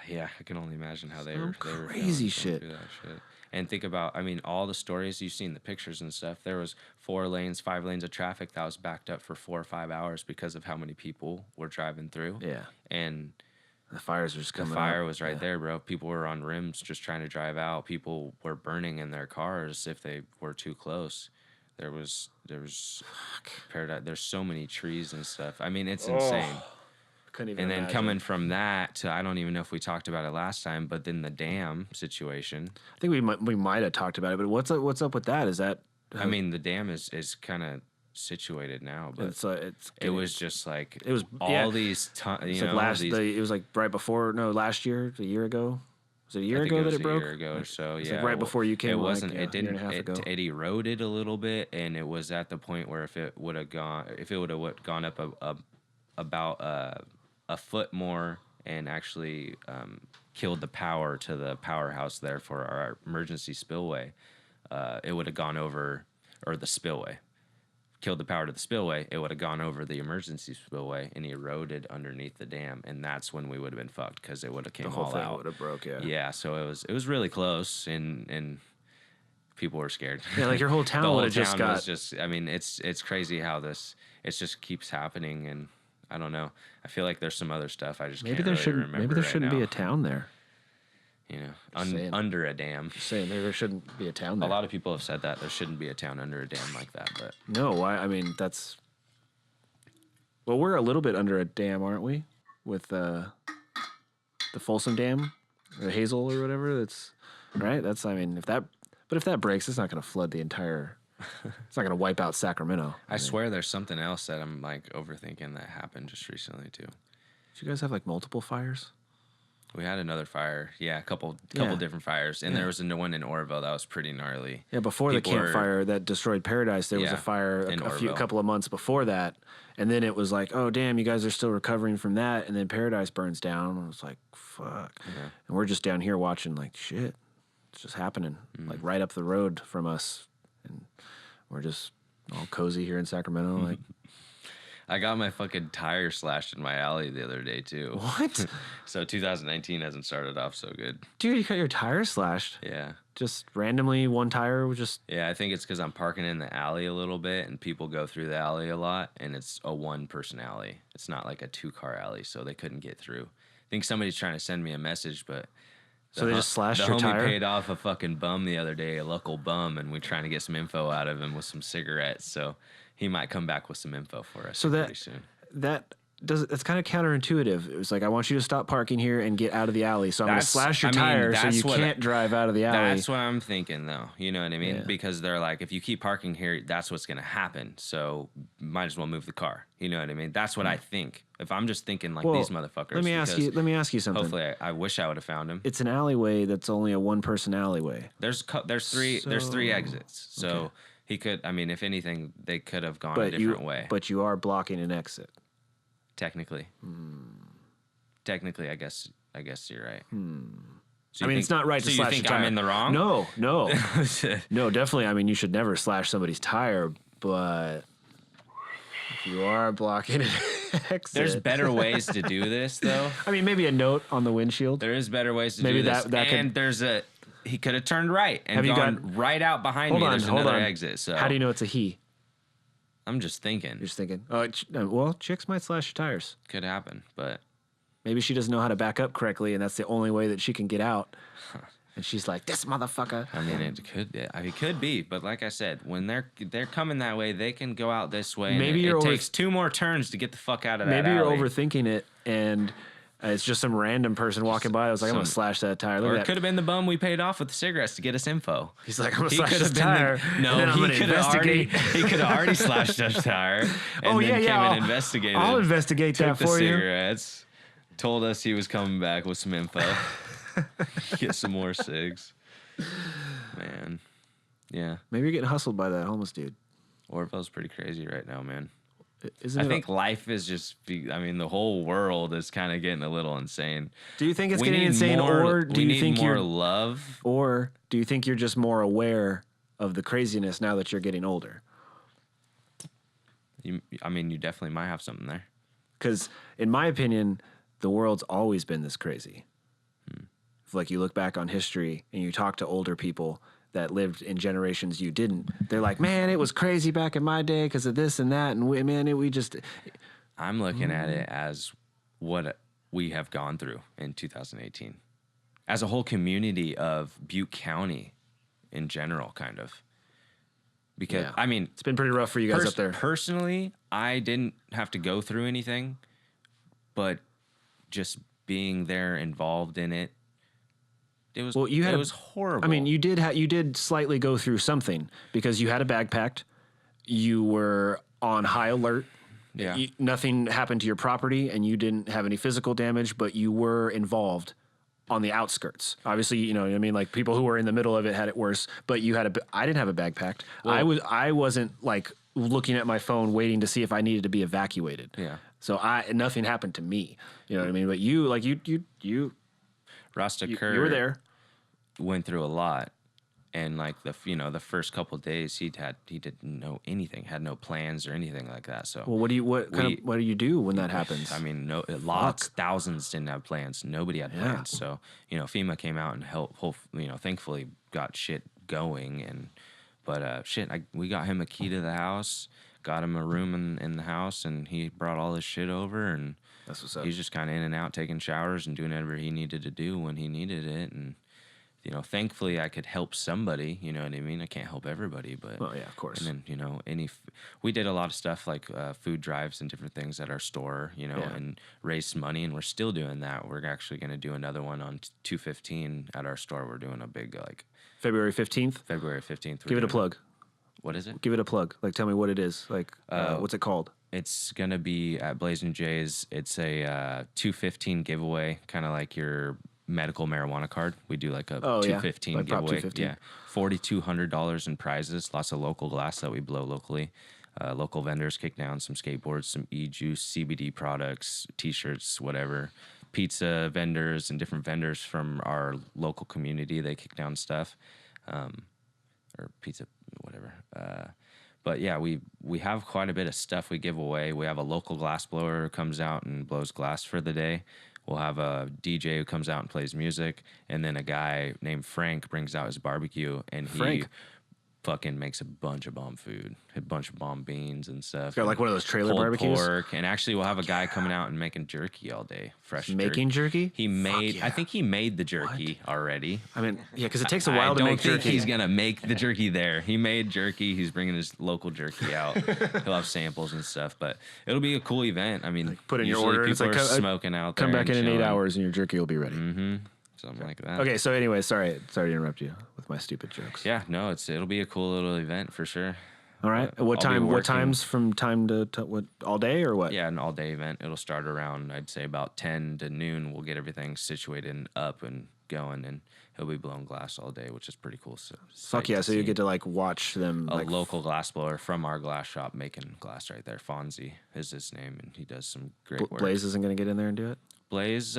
yeah, I can only imagine how they Some were crazy feeling shit. going through that shit. And think about, I mean, all the stories you've seen, the pictures and stuff. There was 4 lanes, 5 lanes of traffic that was backed up for 4 or 5 hours because of how many people were driving through. yeah, And the fires are just the coming. fire up. was right there, bro. People were on rims just trying to drive out. People were burning in their cars if they were too close. There was Paradise. There's so many trees and stuff. I mean, it's insane. Couldn't even And then imagine. coming from that to, I don't even know if we talked about it last time, but then the dam situation. I think we might have talked about it, but what's up with that? Is that I mean, the dam is kind of situated now, but it was just like it was all these It's like it was like right before last year, a year ago. Was it a year ago that it broke? A year ago or so, It's yeah. like right before you came. It wasn't. Like, it a year didn't. and a half ago. It eroded a little bit, and it was at the point where if it would have gone up about a foot more and actually killed the power to the powerhouse there for our emergency spillway, it would have gone over, or the spillway. Killed the power to the spillway, it would have gone over the emergency spillway and eroded underneath the dam, and that's when we would have been fucked because it would have came The whole all thing out. would have broke. Yeah. Yeah, so it was really close, and people were scared. Yeah, like your whole town The whole would have just town got. was just. I mean, it's crazy how it just keeps happening, and I don't know. I feel like there's some other stuff I just Maybe can't there really shouldn't. remember Maybe there right shouldn't be now. a town there. You know, saying. under a dam. Saying there shouldn't be a town A there. lot of people have said that there shouldn't be a town under a dam like that, but No, I mean that's. Well, we're a little bit under a dam, aren't we? With the Folsom Dam, or Hazel or whatever. That's right. That's. I mean, if that But if that breaks, it's not going to flood the entire. It's not going to wipe out Sacramento. I swear there's something else that I'm like overthinking that happened just recently too. Did you guys have like multiple fires? We had another fire. Yeah, a couple different fires. And there was a one in Oroville that was pretty gnarly. Yeah, before the campfire that destroyed Paradise, there was a fire a couple of months before that. And then it was like, oh, damn, you guys are still recovering from that. And then Paradise burns down. And it's like, fuck. Yeah. And we're just down here watching like, shit, it's just happening. Like right up the road from us. And we're just all cozy here in Sacramento. Like, I got my fucking tire slashed in my alley the other day, too. What? So 2019 hasn't started off so good. Dude, you got your tire slashed? Yeah. Just randomly, one tire was just... Yeah, I think it's because I'm parking in the alley a little bit, and people go through the alley a lot, and it's a one-person alley. It's not like a two-car alley, so they couldn't get through. I think somebody's trying to send me a message, but... So they just slashed your tire? The homie paid off a fucking bum the other day, a local bum, and we're trying to get some info out of him with some cigarettes, so... He might come back with some info for us pretty soon. That's kind of counterintuitive. It was like, I want you to stop parking here and get out of the alley. So I'm going to slash your tire so you can't drive out of the alley. That's what I'm thinking, though. You know what I mean? Yeah. Because they're like, if you keep parking here, that's what's going to happen. So might as well move the car. You know what I mean? That's what I think. If I'm just thinking like these motherfuckers. Let me ask you something. Hopefully, I wish I would have found him. It's an alleyway that's only a one-person alleyway. There's three exits. So. Okay. He could, I mean, if anything, they could have gone a different way. But you are blocking an exit. Technically. Technically, I guess you're right. So I mean, it's not right to slash your tire. So you think I'm in the wrong? No. No, definitely. I mean, you should never slash somebody's tire, but if you are blocking an exit. There's better ways to do this, though. I mean, maybe a note on the windshield. There is better ways to do this. He could have turned right and gone right out behind me. There's another exit. So how do you know it's a he? I'm just thinking. You're just thinking. Well, chicks might slash your tires. Could happen, but maybe she doesn't know how to back up correctly, and that's the only way that she can get out. And she's like, "This motherfucker." I mean, it could be, but like I said, when they're coming that way, they can go out this way. Maybe it takes two more turns to get the fuck out of that alley. Maybe you're overthinking it, and. It's just some random person walking by. I was like, I'm going to slash that tire. Or it could have been the bum we paid off with the cigarettes to get us info. He's like, I'm going to slash this tire. He could have already slashed our tire. And came and investigated. I'll investigate that for you. Cigarettes. Told us he was coming back with some info. Get some more cigs. Man. Yeah. Maybe you're getting hustled by that homeless dude. Orville's pretty crazy right now, man. I think life is just, the whole world is kind of getting a little insane. Do you think it's getting insane, or do you think more love? Or do you think you're just more aware of the craziness now that you're getting older? You definitely might have something there. Because, in my opinion, the world's always been this crazy. If, like, you look back on history and you talk to older people that lived in generations you didn't, they're like, man, it was crazy back in my day because of this and that, and we just... I'm looking at it as what we have gone through in 2018. As a whole community of Butte County in general, kind of. Because, it's been pretty rough for you guys up there. Personally, I didn't have to go through anything, but just being there involved in it, it was horrible. I mean, you did slightly go through something because you had a bag packed. You were on high alert. Yeah. Nothing happened to your property, and you didn't have any physical damage, but you were involved on the outskirts. Obviously, like people who were in the middle of it had it worse, but I didn't have a bag packed. Well, I wasn't like looking at my phone waiting to see if I needed to be evacuated. Yeah. So nothing happened to me. You know what I mean? But you Rasta you were there. Went through a lot, and like the first couple of days he didn't know anything, had no plans or anything like that. So what do you do when that happens? I mean, thousands didn't have plans. Nobody had plans. So FEMA came out and helped. Thankfully got shit going, we got him a key to the house, got him a room in the house, and he brought all his shit over, and that's what's up. He's just kind of in and out, taking showers and doing whatever he needed to do when he needed it, and. Thankfully I could help somebody, you know what I mean? I can't help everybody, but... Well, yeah, of course. And then, we did a lot of stuff like food drives and different things at our store, and raised money, and we're still doing that. We're actually going to do another one on 215 at our store. We're doing a big, February 15th. February 15th. Give it a plug. What is it? Give it a plug. Like, tell me what it is. Like, what's it called? It's going to be at Blazing Jays. It's a 215 giveaway, kind of like your medical marijuana card. We do like a 215 like Prop giveaway. 215. Yeah. $4,200 in prizes. Lots of local glass that we blow locally. Local vendors kick down some skateboards, some e-juice, CBD products, T-shirts, whatever. Pizza vendors and different vendors from our local community. They kick down stuff. Or pizza, whatever. But yeah, we have quite a bit of stuff we give away. We have a local glass blower who comes out and blows glass for the day. We'll have a DJ who comes out and plays music, and then a guy named Frank brings out his barbecue, and he fucking makes a bunch of bomb food, a bunch of bomb beans and stuff. It's got like one of those trailer pulled barbecues. Pork, and actually, we'll have a guy coming out and making jerky all day, fresh. Making jerky? He made. yeah. I think he made the jerky already. I mean, yeah, because it takes a while to make jerky. I don't think he's gonna make the jerky there. He made jerky. He's bringing his local jerky out. He'll have samples and stuff, but it'll be a cool event. I mean, Put in your usually order. And it's people like are smoking out there. Come back in and 8 chilling. hours, and your jerky will be ready. Mm-hmm. Something like that. Okay, so anyway, sorry to interrupt you with my stupid jokes. Yeah, no, it'll be a cool little event for sure. All right. I'll What be time? What working- times from time to what? All day or what? Yeah, an all day event. It'll start around, I'd say, about 10 to noon. We'll get everything situated and up and going, and he'll be blowing glass all day, which is pretty cool. So Fuck yeah! So you get to like watch them. a Like, local glass blower from our glass shop making glass right there. Fonzie is his name, and he does some great work. Blaze isn't going to get in there and do it. Blaze,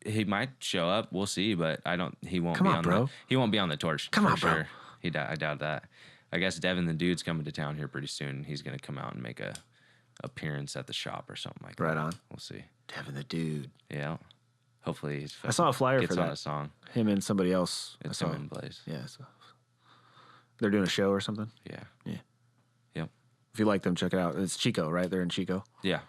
he might show up. We'll see, but I don't. He won't Come be on, on bro. He won't be on the torch. Come for on, bro. sure. I doubt that. I guess Devin the dude's coming to town here pretty soon. He's gonna come out and make a appearance at the shop or something like that. Right on. We'll see. Devin the dude. Yeah. Hopefully he's. I saw a flyer gets for on that. a song. Him and somebody else. I It's saw. him and Blaze. Yeah. So they're doing a show or something. Yeah. Yeah. Yep. If you like them, check it out. It's Chico, right? They're in Chico. Yeah.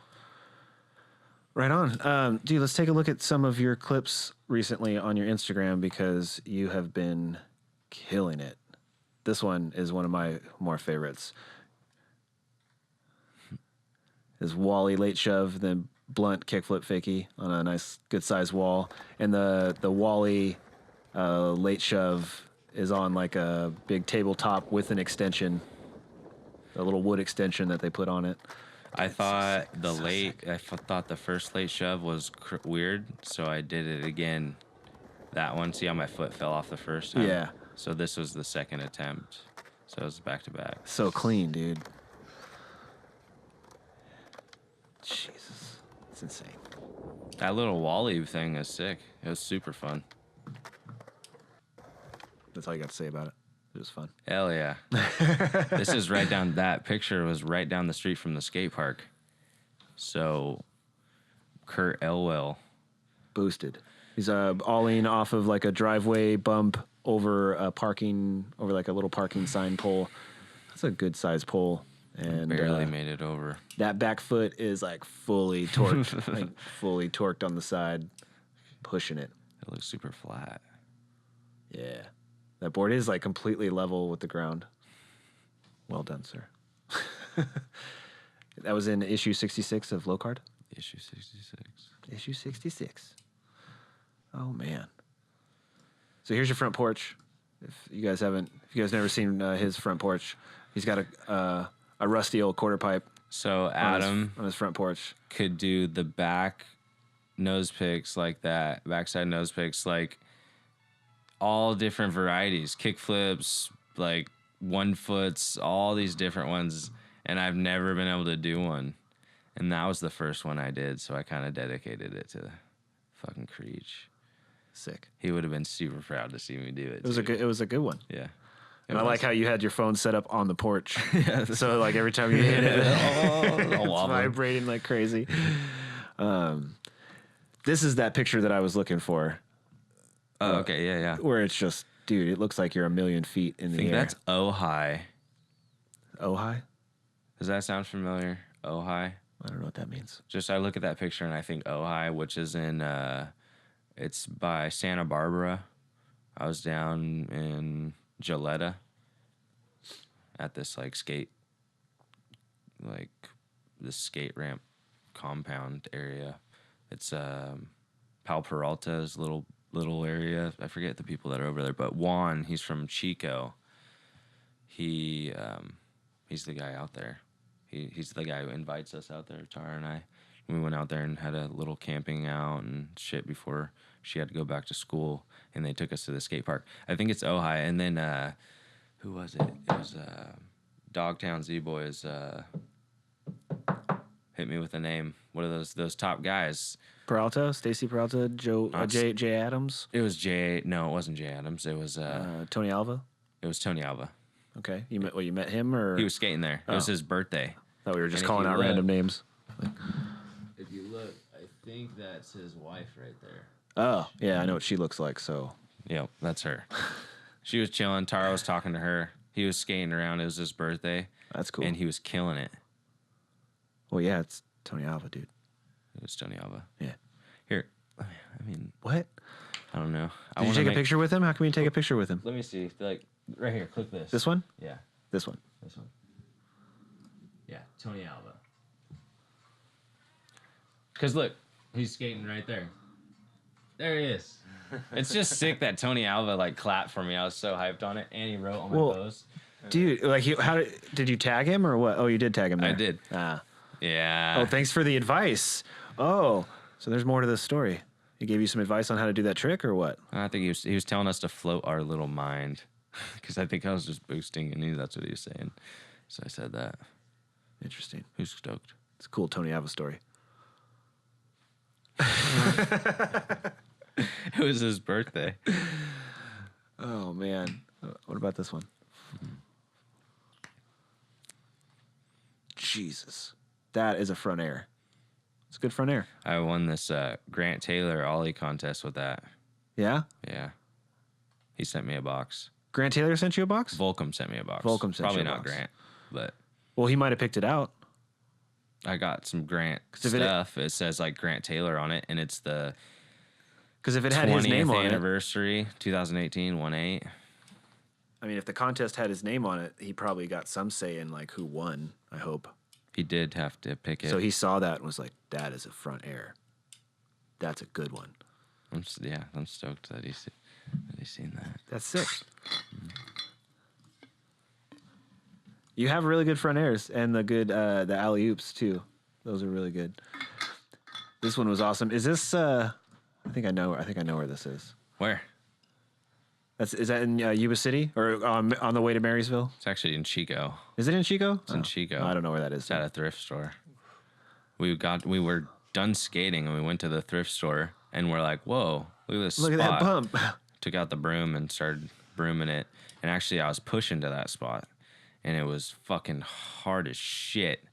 Right on. Dude, let's take a look at some of your clips recently on your Instagram because you have been killing it. This one is one of my more favorites. Is Wally late shove, then blunt kickflip fakie on a nice, good sized wall. And the Wally late shove is on like a big tabletop with an extension, a little wood extension that they put on it. I thought thought the first late shove was weird, so I did it again. That one, see how my foot fell off the first time? Yeah. So this was the second attempt. So it was back to back. So clean, dude. Jesus. It's insane. That little Wally thing is sick. It was super fun. That's all you got to say about it. It was fun. Hell yeah. This is right down, that picture was right down the street from the skate park. So Kurt Elwell. Boosted. He's all-in off of like a driveway bump over like a little parking sign pole. That's a good size pole. And Barely made it over. that back foot is like fully torqued, like fully torqued on the side, pushing it. It looks super flat. Yeah. That board is like completely level with the ground. Well done, sir. That was in issue 66 of Low Card? Issue 66. Issue 66. Oh, man. So here's your front porch. If you guys never seen his front porch, he's got a rusty old quarter pipe So Adam on his front porch. could do the back nose picks like that, backside nose picks, like all different varieties, kick flips, like 1 foots, all these different ones. And I've never been able to do one. And that was the first one I did. So I kind of dedicated it to fucking Creech. Sick. He would have been super proud to see me do it. It was a good one. Yeah. And I like how you had your phone set up on the porch. So like every time you hit it, it's vibrating like crazy. This is that picture that I was looking for. Oh, okay. Yeah, yeah. Where it's just, dude, it looks like you're a million feet in I the think air. that's Ojai. Ojai? Does that sound familiar? Ojai? I don't know what that means. Just I look at that picture and I think Ojai, which is in, it's by Santa Barbara. I was down in Gilletta at this like the skate ramp compound area. It's Pal Peralta's little little area. I forget the people that are over there, but Juan, he's from Chico. He's the guy out there. He's the guy who invites us out there, Tara and I. We went out there and had a little camping out and shit before she had to go back to school, and they took us to the skate park. I think it's Ojai, and then who was it? It was Dogtown Z-Boys. Hit me with a name. What are those top guys? Peralta, Stacy Peralta, Jay Adams. It was Jay. No, it wasn't Jay Adams. It was Tony Alva. It was Tony Alva. Okay, you met him or He was skating there. It was his birthday. thought we were just And if calling you out look- random names. If you look, I think that's his wife right there. Oh, yeah, I know what she looks like. So Yep, that's her. She was chilling. Tara was talking to her. He was skating around. It was his birthday. that's cool. And he was killing it. Well, yeah, it's Tony Alva, dude. It was Tony Alva. Yeah. Here, I mean, What? I don't know. Did you take a picture with him? How can we take a picture with him? Let me see. Like, right here. Click this. This one? Yeah, This one. this one. Yeah, Tony Alva. Because look, he's skating right there. There he is. It's just sick that Tony Alva like clapped for me. I was so hyped on it, and he wrote on my Well, post. Dude, like, did you tag him or what? Oh, you did tag him there. I did. Ah. Yeah. Oh, thanks for the advice. Oh, so there's more to this story. He gave you some advice on how to do that trick or what? I think he was telling us to float our little mind, because I think I was just boosting, and that's what he was saying. So I said that. Interesting. Who's stoked? It's a cool Tony Alva story. It was his birthday. Oh, man. What about this one? Jesus. That is a front air. It's a good front air. I won this Grant Taylor Ollie contest with that. Yeah? Yeah. He sent me a box. Grant Taylor sent you a box? Volcom sent me a box. Volcom sent Probably you a not box. Grant, but Well, he might have picked it out. I got some Grant if it- stuff. It says like Grant Taylor on it, and it's the Because if it had his 20th name on it, anniversary, 2018, 1/8. I mean, if the contest had his name on it, he probably got some say in like who won, I hope. He did have to pick it. So he saw that and was like, that is a front air. That's a good one. I'm stoked that he's seen that. That's sick. You have really good front airs and the good the alley oops too. Those are really good. This one was awesome. Is this? I think I know where this is. Where? Is that in Yuba City or on the way to Marysville? It's actually in Chico. Is it in Chico? It's in Chico. I don't know where that is. It's at a thrift store. We were done skating and we went to the thrift store and we're like, whoa, look at this Look spot. at that bump. Took out the broom and started brooming it. And actually I was pushing to that spot and it was fucking hard as shit.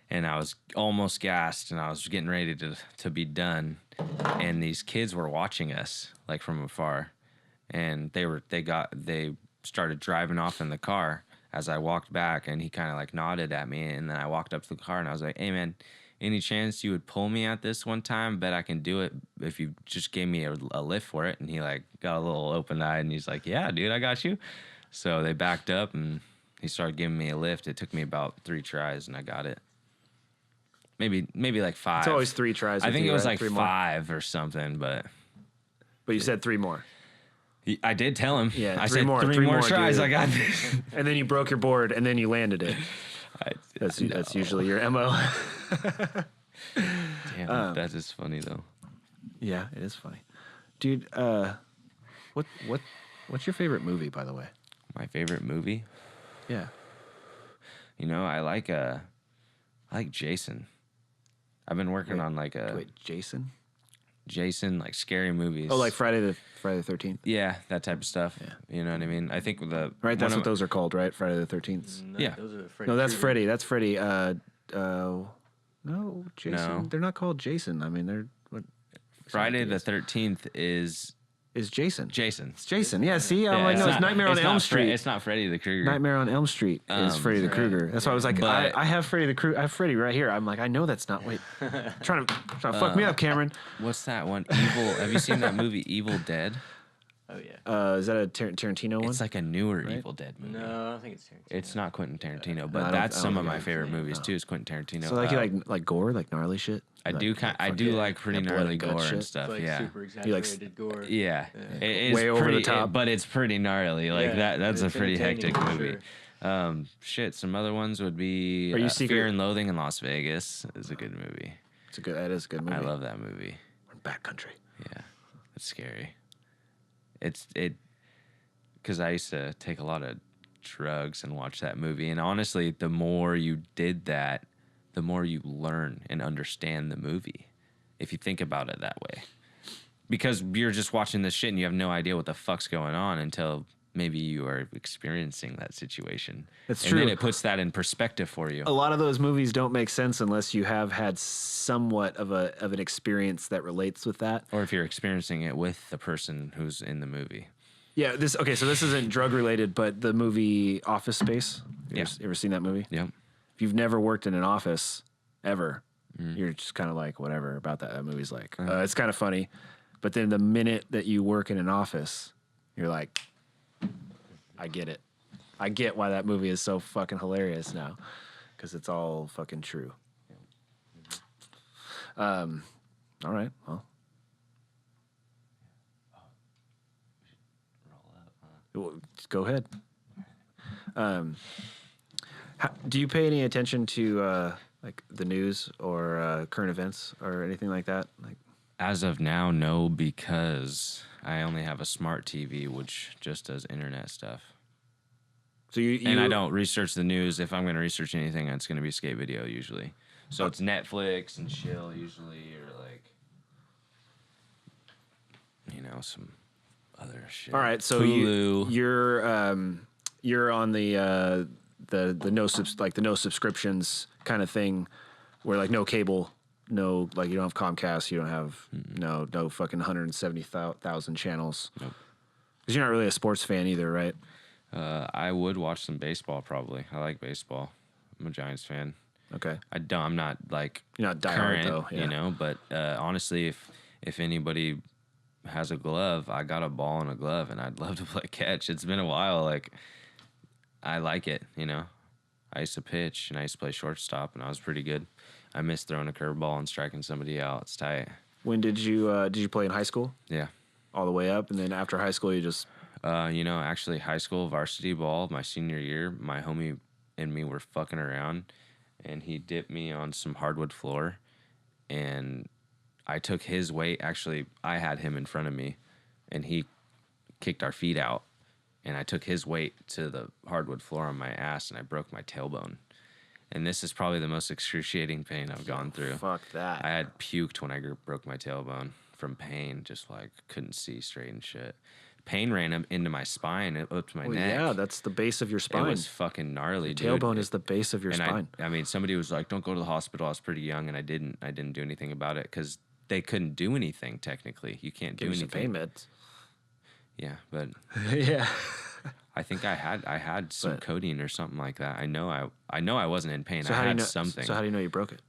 And I was almost gassed and I was getting ready to be done. And these kids were watching us like from afar. And they started driving off in the car as I walked back, and he kind of like nodded at me, and then I walked up to the car and I was like, hey man, any chance you would pull me at this one time? Bet I can do it if you just gave me a lift for it. And he like got a little open eyed and he's like, yeah, dude, I got you. So they backed up and he started giving me a lift. It took me about 3 tries and I got it. Maybe like 5. It's always 3 tries. I with think you, it was right? like 3 more. 5 or something, but But you said 3 more. I did tell him. Yeah, I 3 said more, 3 3 more more, tries. dude. I got this. And then you broke your board, and then you landed it. That's usually your MO. Damn, that is funny though. Yeah, it is funny, dude. What's your favorite movie, by the way? My favorite movie. Yeah. You know, I like Jason. I've been working on like a Wait, Jason like scary movies. Oh, like Friday the 13th. Yeah, that type of stuff. Yeah. You know what I mean? I think Right, that's what those are called, right? Friday the 13th. No, Yeah. Those are Freddy No, that's Krueger. Freddy. That's Freddy. No, Jason. No. They're not called Jason. I mean, they're what? Friday the 13th is Jason. Jason. It's Jason. Yeah. See, I'm Yeah, like, no, it's not- Nightmare on it's Elm not Street. It's not Freddy the Krueger. Nightmare on Elm Street is Freddy the Krueger. That's why I was like, But- I have Freddy the Krueger. I have Freddy right here. I'm like, I know that's not. Wait, trying to fuck me up, Cameron. What's that one? Evil. Have you seen that movie Evil Dead? Oh yeah. Is that a Tarantino one? It's like a newer Right? Evil Dead movie. No, I don't think it's Tarantino. It's not Quentin Tarantino, I but don't- that's I some don't of think my it's favorite his name, movies no. too. Is Quentin Tarantino. So like gore, like gnarly shit. I Like- do like I do fucking- like pretty blood gnarly and gut gore and shit? stuff. Like yeah. super You like- exaggerated gore. Yeah, Yeah. it is Way over the pretty, top. but it's pretty gnarly. Like Yeah, that's a it's pretty entertaining hectic for movie. sure. Shit. Some other ones would be Are you secret- Fear and Loathing in Las Vegas is a good movie. That is a good movie. I love that movie. We're in backcountry. Yeah, it's scary. It because I used to take a lot of drugs and watch that movie, and honestly, the more you did that, the more you learn and understand the movie. If you think about it that way, because you're just watching this shit and you have no idea what the fuck's going on until maybe you are experiencing that situation. That's and true. then it puts that in perspective for you. A lot of those movies don't make sense unless you have had somewhat of an experience that relates with that. Or if you're experiencing it with the person who's in the movie. Yeah. So this isn't drug related, but the movie Office Space. You ever seen that movie? Yep. If you've never worked in an office ever, you're just kind of like whatever about that. That movie's like it's kind of funny, but then the minute that you work in an office, you're like, I get it. I get why that movie is so fucking hilarious now, because it's all fucking true. All right. Well. Well, go ahead. Do you pay any attention to like the news or current events or anything like that? Like, As of now, no, because I only have a smart TV, which just does internet stuff. so you And I don't research the news. If I'm going to research anything, it's going to be skate video usually. So it's Netflix and chill usually, or like, some other shit. All right, so Hulu. you're on the no subscriptions kind of thing, where like no cable, no, like you don't have Comcast, you don't have no fucking 170,000 channels. Nope. Because you're not really a sports fan either, right? I would watch some baseball probably. I like baseball. I'm a Giants fan. Okay. I'm not like You're not diehard, current, though, yeah. But honestly, if anybody has a glove, I got a ball and a glove, and I'd love to play catch. It's been a while. Like, I like it. I used to pitch and I used to play shortstop, and I was pretty good. I miss throwing a curveball and striking somebody out. It's tight. When did you play in high school? Yeah. All the way up, and then after high school, you just Actually, high school varsity ball, my senior year, my homie and me were fucking around, and he dipped me on some hardwood floor, and I took his weight. Actually, I had him in front of me, and he kicked our feet out, and I took his weight to the hardwood floor on my ass, and I broke my tailbone. And this is probably the most excruciating pain I've gone through. fuck that. I had puked when I broke my tailbone from pain, just like couldn't see straight and shit. Pain ran into my spine, up to my neck. Yeah, that's the base of your spine. It was fucking gnarly, dude. Tailbone is the base of your And spine. I mean, somebody was like, "Don't go to the hospital." I was pretty young, and I didn't do anything about it because they couldn't do anything. Technically, you can't Give do you some anything. pain meds. Yeah, but Yeah. I think I had some But- codeine or something like that. I know I wasn't in pain. So I how do you had know? something. So how do you know you broke it?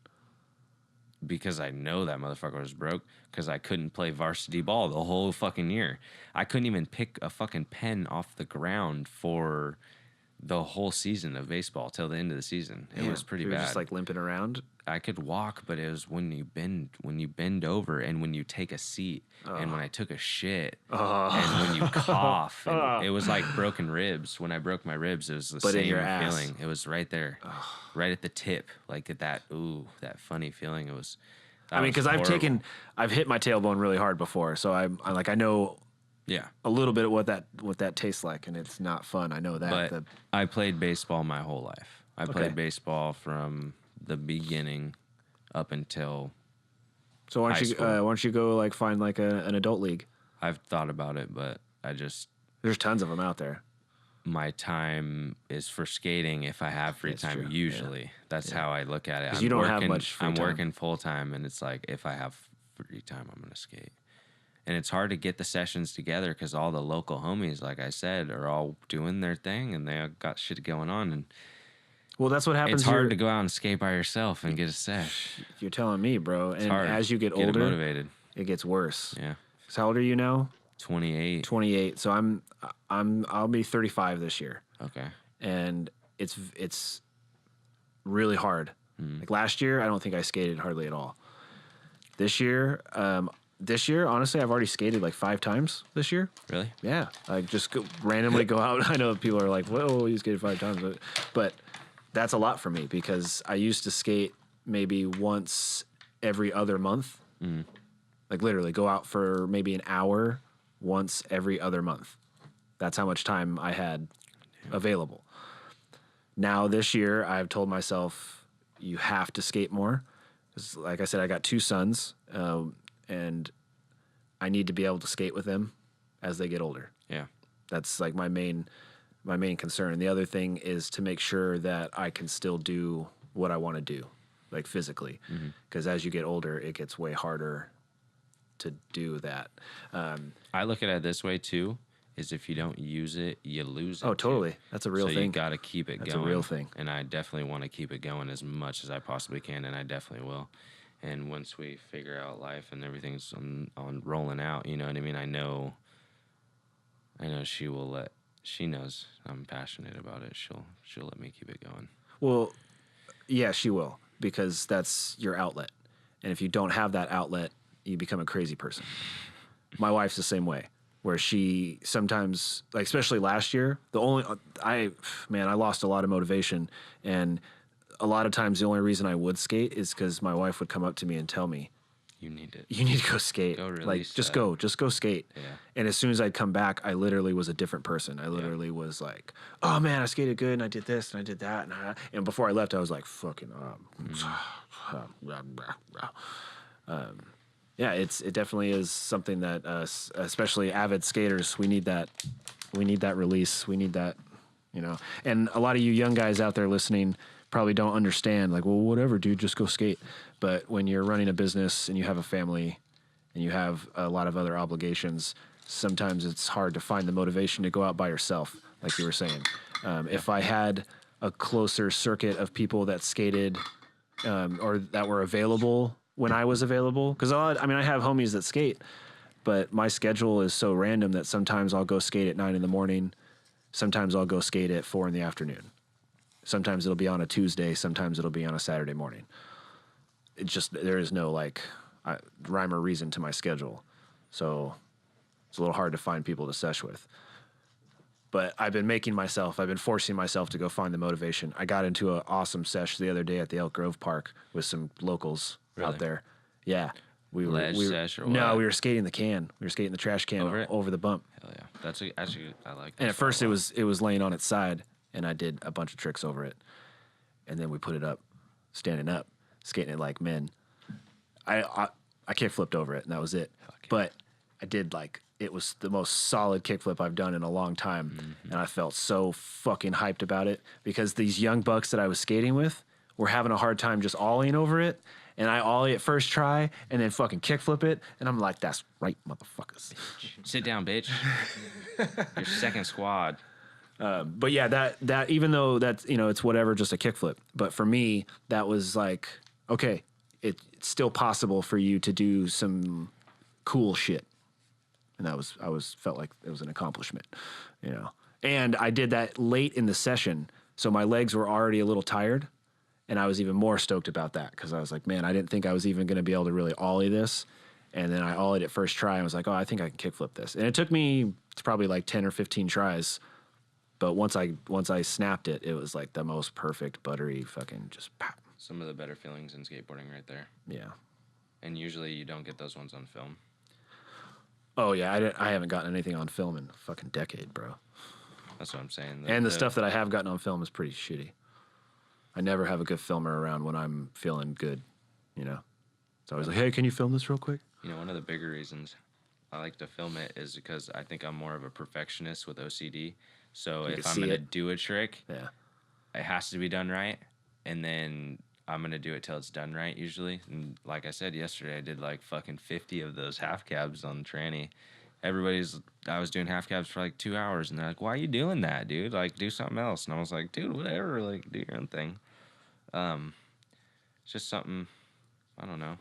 Because I know that motherfucker was broke because I couldn't play varsity ball the whole fucking year. I couldn't even pick a fucking pen off the ground for the whole season of baseball till the end of the season. It was pretty you were bad. Just like limping around. I could walk, but it was when you bend over and when you take a seat and when I took a shit and when you cough. And it was like broken ribs. When I broke my ribs, it was the But in same your ass. feeling. It was right there, right at the tip, like at that funny feeling. It was. I mean, because horrible. I've hit my tailbone really hard before, so I know Yeah. a little bit of what that tastes like, and it's not fun. I know that. But I played baseball my whole life. I Okay. played baseball from the beginning up until So why high don't you school. why don't you go like find like an adult league? I've thought about it, but There's tons of them out there. my time is for skating if I have free That's time. true, Usually, that's how I look at it. 'Cause I'm you don't have working, much free I'm time. working full time, and it's like if I have free time, I'm gonna skate. And it's hard to get the sessions together because all the local homies, like I said, are all doing their thing and they all got shit going on. And Well, that's what happens. it's hard here. to go out and skate by yourself and get a sesh. You're telling me, bro. It's And hard. as you get Get older, motivated. it gets worse. Yeah. So how old are you now? 28. 28. So I'll be 35 this year. Okay. And it's really hard. Like last year, I don't think I skated hardly at all. This year, honestly, I've already skated like 5 times this year. Really? Yeah, I just randomly go out. I know people are like, "Whoa, you skated 5 times," but that's a lot for me because I used to skate maybe once every other month. Like literally go out for maybe an hour once every other month. That's how much time I had available. Now this year, I've told myself, you have to skate more. 'Cause like I said, I got 2 sons, and I need to be able to skate with them as they get older. Yeah. That's like my main concern. And the other thing is to make sure that I can still do what I want to do, like physically. Because as you get older, it gets way harder to do that. I look at it this way too, is if you don't use it, you lose it. Oh, totally. Too. That's a real so thing. You got to keep it That's going. a real thing. And I definitely want to keep it going as much as I possibly can, and I definitely will. And once we figure out life and everything's on rolling out, you know what I mean? I know she knows I'm passionate about it. She'll let me keep it going. Well, yeah, she will, because that's your outlet. And if you don't have that outlet, you become a crazy person. My wife's the same way, where she sometimes, like especially last year, I lost a lot of motivation, and a lot of times the only reason I would skate is because my wife would come up to me and tell me, You need it. "You need to go skate. Go like release just that. just go skate." Yeah. And as soon as I'd come back, I literally was a different person. I literally was like, "Oh man, I skated good, and I did this and I did that," and before I left, I was like, "Fucking yeah." It definitely is something that especially avid skaters, we need that release. We need that, And a lot of you young guys out there listening probably don't understand, like, well, whatever, dude, just go skate. But when you're running a business and you have a family and you have a lot of other obligations, sometimes it's hard to find the motivation to go out by yourself, like you were saying. If I had a closer circuit of people that skated or that were available when I was available, because I have homies that skate, but my schedule is so random that sometimes I'll go skate at 9 in-the-morning. Sometimes I'll go skate at 4 p.m. Sometimes it'll be on a Tuesday. Sometimes it'll be on a Saturday morning. It just, there is no rhyme or reason to my schedule. So it's a little hard to find people to sesh with. But I've been forcing myself to go find the motivation. I got into an awesome sesh the other day at the Elk Grove Park with some locals out there. Yeah. We were sesh or No, what? we were skating the can. We were skating the trash can over the bump. Hell yeah. That's actually, I like that. And at first it was laying on its side, and I did a bunch of tricks over it. And then we put it up, standing up, skating it like men. I kick flipped over it, and that was it. Okay. But I did it was the most solid kickflip I've done in a long time, and I felt so fucking hyped about it because these young bucks that I was skating with were having a hard time just ollieing over it, and I ollie at first try and then fucking kickflip it, and I'm like, that's right, motherfuckers. Sit down, bitch. Your second squad. But yeah, that even though that's, it's whatever, just a kickflip. But for me, that was like, okay, it's still possible for you to do some cool shit. And felt like it was an accomplishment, And I did that late in the session, so my legs were already a little tired, and I was even more stoked about that because I was like, man, I didn't think I was even going to be able to really ollie this. And then I ollied it first try and was like, oh, I think I can kickflip this. And it took me probably like 10 or 15 tries. But once I snapped it, it was like the most perfect, buttery fucking just pop. Some of the better feelings in skateboarding right there. Yeah. And usually you don't get those ones on film. Oh, yeah. I haven't gotten anything on film in a fucking decade, bro. That's what I'm saying. And the stuff that I have gotten on film is pretty shitty. I never have a good filmer around when I'm feeling good, It's always like, hey, can you film this real quick? One of the bigger reasons I like to film it is because I think I'm more of a perfectionist with OCD. So if I'm going to do a trick, it has to be done right. And then I'm going to do it till it's done right usually. And like I said yesterday, I did like fucking 50 of those half cabs on the tranny. I was doing half cabs for like 2 hours, and they're like, why are you doing that, dude? Like, do something else. And I was like, dude, whatever, like, do your own thing. It's just something, I don't know,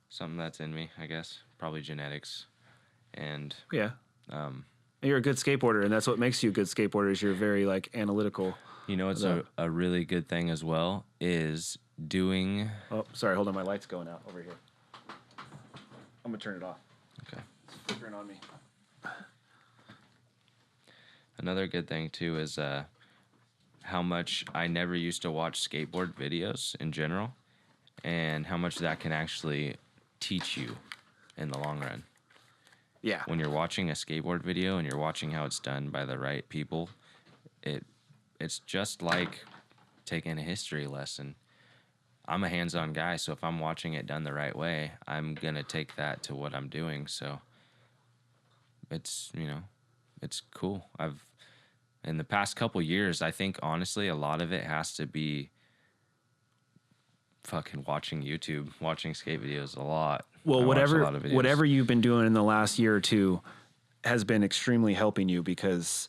something that's in me, I guess. Probably genetics. And Yeah. You're a good skateboarder, and that's what makes you a good skateboarder is you're very, like, analytical. you know, it's a really good thing as well is doing. Oh, sorry. Hold on. My light's going out over here. I'm going to turn it off. Okay. It's flickering on me. Another good thing too is how much I never used to watch skateboard videos in general, and how much that can actually teach you in the long run. Yeah. When you're watching a skateboard video and you're watching how it's done by the right people, it's just like taking a history lesson. I'm a hands-on guy, so if I'm watching it done the right way, I'm gonna take that to what I'm doing. So it's, you know, it's cool. In the past couple years, I think honestly a lot of it has to be fucking watching YouTube, watching skate videos a lot. Well, I watch a lot of videos. whatever you've been doing in the last year or two has been extremely helping you because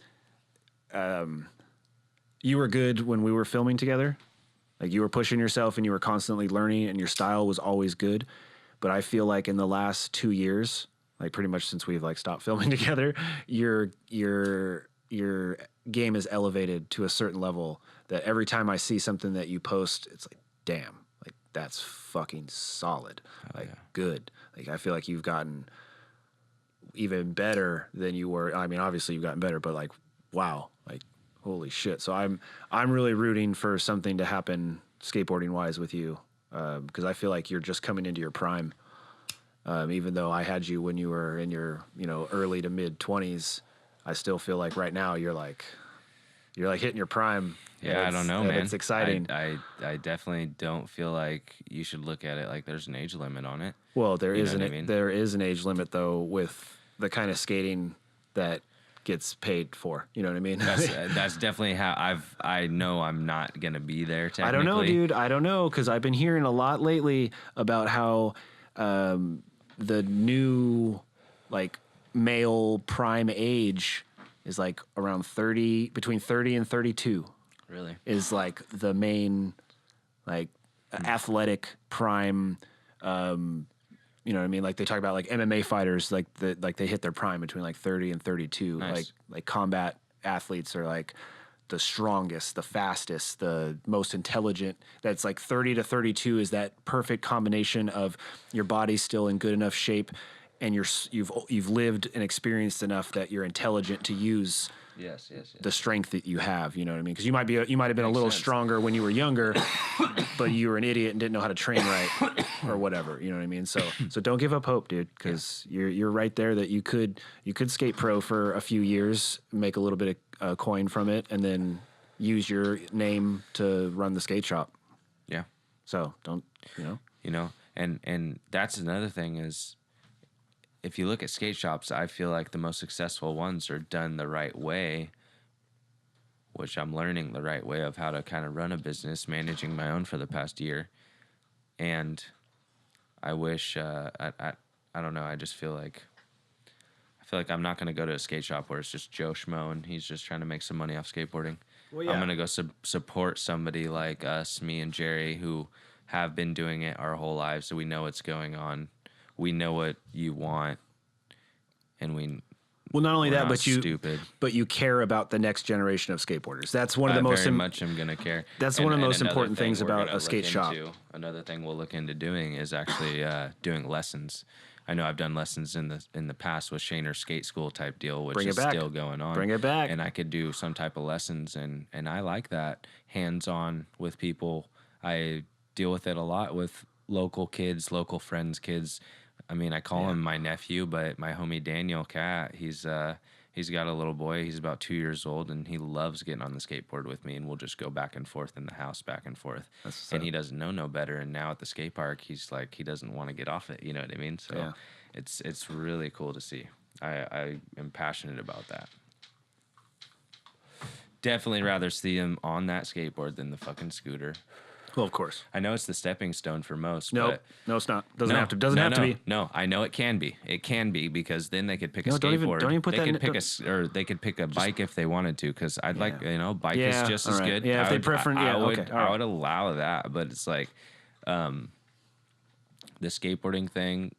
you were good when we were filming together. Like you were pushing yourself and you were constantly learning and your style was always good. But I feel like in the last 2 years, like pretty much since we've like stopped filming together, your game is elevated to a certain level that every time I see something that you post, it's like, damn, like that's fucking solid. Like good. Like I feel like you've gotten even better than you were. I mean, obviously you've gotten better, but like, wow, like holy shit. So I'm really rooting for something to happen skateboarding wise with you. Cause I feel like you're just coming into your prime. Even though I had you when you were in your, early to mid 20s, I still feel like right now you're like hitting your prime. Yeah, I don't know, man. It's exciting. I definitely don't feel like you should look at it like there's an age limit on it. Well, there is I is an age limit though with the kind of skating that gets paid for. You know what I mean? That's definitely how I know I'm not gonna be there. Technically, I don't know, dude. I don't know because I've been hearing a lot lately about how the new like male prime age is like around 30, between 30 and 32. Really? Is like the main like athletic prime. You know what I mean? Like they talk about like MMA fighters, like they hit their prime between like 30 and 32. Nice. Like combat athletes are like the strongest, the fastest, the most intelligent. That's like 30 to 32 is that perfect combination of your body's still in good enough shape and you've lived and experienced enough that you're intelligent to use yes. the strength that you have. You know what I mean? Because you might have been a little sense. stronger when you were younger, but you were an idiot and didn't know how to train right or whatever. You know what I mean? So don't give up hope, dude, because you're right there that you could skate pro for a few years, make a little bit of coin from it, and then use your name to run the skate shop. Yeah. So don't, and that's another thing is, if you look at skate shops, I feel like the most successful ones are done the right way, which I'm learning the right way of how to kind of run a business, managing my own for the past year. And I wish, I don't know, I feel like I'm not going to go to a skate shop where it's just Joe Schmo and he's just trying to make some money off skateboarding. Well, yeah. I'm going to go support somebody like us, me and Jerry, who have been doing it our whole lives, so we know what's going on. We know what you want, and not only that, stupid. but you care about the next generation of skateboarders. That's one of the most very much. I'm gonna care. That's one of the most important things about a skate shop. Another thing we'll look into doing is actually doing lessons. I know I've done lessons in the past with Shaner Skate School type deal, which is still going on. Bring it back, and I could do some type of lessons, and I like that hands-on with people. I deal with it a lot with local kids, local friends' kids. I mean, I call him my nephew, but my homie Daniel Cat, he's got a little boy. He's about 2 years old, and he loves getting on the skateboard with me, and we'll just go back and forth in the house, back and forth. And he doesn't know no better. And now at the skate park, he's like, he doesn't want to get off it. You know what I mean? So it's really cool to see. I am passionate about that. Definitely rather see him on that skateboard than the fucking scooter. Well, of course. I know it's the stepping stone for most. No, it's not. Doesn't have to be. No, I know it can be. It can be because then they could pick a skateboard. Don't even put they that. They could pick a bike if they wanted to. Because I'd like bike is just as good. Yeah, if they prefer. I would allow that, but it's like, the skateboarding thing.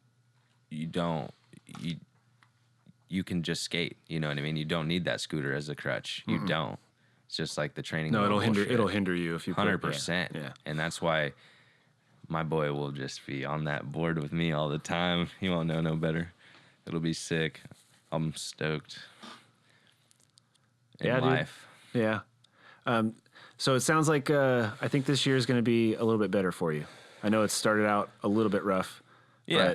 you can just skate. You know what I mean? You don't need that scooter as a crutch. You don't. It's just like the training. No, wheel bullshit. it'll hinder you if you 100%. Yeah. And that's why my boy will just be on that board with me all the time. He won't know no better. It'll be sick. I'm stoked. In Yeah, dude. life. Yeah. So it sounds like I think this year is going to be a little bit better for you. I know it started out a little bit rough. Yeah.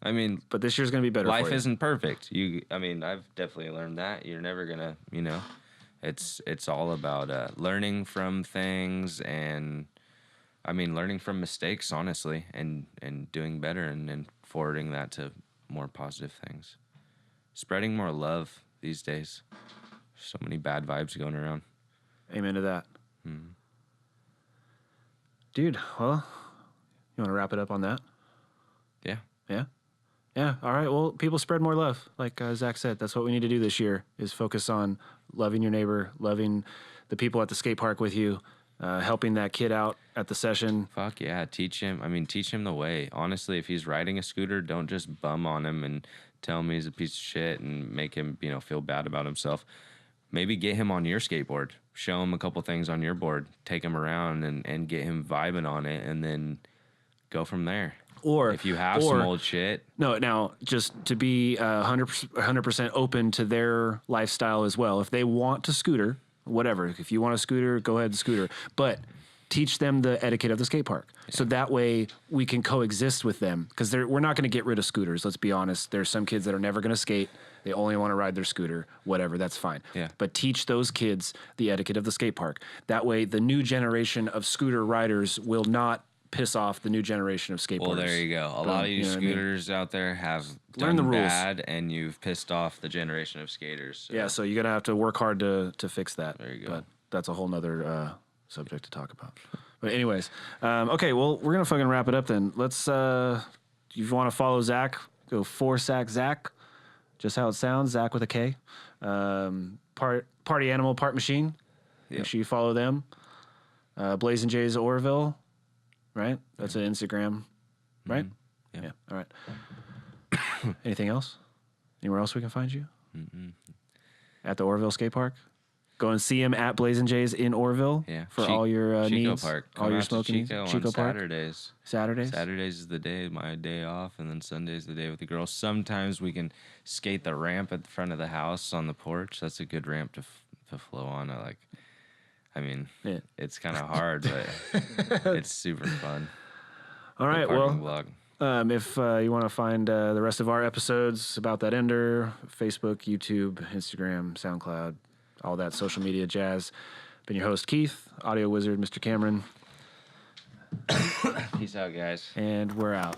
I mean, but this year's going to be better. Life for you. isn't perfect. I've definitely learned that. You're never gonna, it's all about learning from things and, learning from mistakes, honestly, and doing better and forwarding that to more positive things. Spreading more love these days. So many bad vibes going around. Amen to that. Mm-hmm. Dude, well, you want to wrap it up on that? Yeah. Yeah? Yeah, all right. Well, people spread more love. Like Zach said, that's what we need to do this year is focus on loving your neighbor, loving the people at the skate park with you, helping that kid out at the session. Fuck yeah, teach him. Teach him the way. Honestly, if he's riding a scooter, don't just bum on him and tell him he's a piece of shit and make him, feel bad about himself. Maybe get him on your skateboard. Show him a couple things on your board. Take him around and get him vibing on it and then go from there. Or if you have some old shit. No, now, just to be 100% open to their lifestyle as well. If they want to scooter, whatever. If you want a scooter, go ahead and scooter. But teach them the etiquette of the skate park. Yeah. So that way we can coexist with them. Because we're not going to get rid of scooters, let's be honest. There's some kids that are never going to skate. They only want to ride their scooter, whatever, that's fine. Yeah. But teach those kids the etiquette of the skate park. That way the new generation of scooter riders will not piss off the new generation of skateboarders. Well, there you go. A lot of you scooters out there have done the rules. Bad, and you've pissed off the generation of skaters. So. Yeah, so you're going to have to work hard to fix that. There you go. But that's a whole nother subject to talk about. But anyways, okay, well, we're going to fucking wrap it up then. Let's, if you want to follow Zach, go 4Sack Zach. Just how it sounds, Zach with a K. Party Animal, Part Machine. Yep. Make sure you follow them. Blazing Jays Orville, right? That's an Instagram, right? Mm-hmm. Yeah. All right. Anything else? Anywhere else we can find you? Mm-hmm. At the Orville Skate Park. Go and see him at Blazing Jays in Orville for all your Chico needs. Park. All your smoking Chico Chico on Park. Saturdays. Saturdays? Saturdays is the day, my day off, and then Sunday's the day with the girls. Sometimes we can skate the ramp at the front of the house on the porch. That's a good ramp to flow on. It's kind of hard, but it's super fun. All right, vlog. If you want to find the rest of our episodes about that ender, Facebook, YouTube, Instagram, SoundCloud, all that social media jazz. Been your host, Keith, audio wizard, Mr. Cameron. Peace out, guys. And we're out.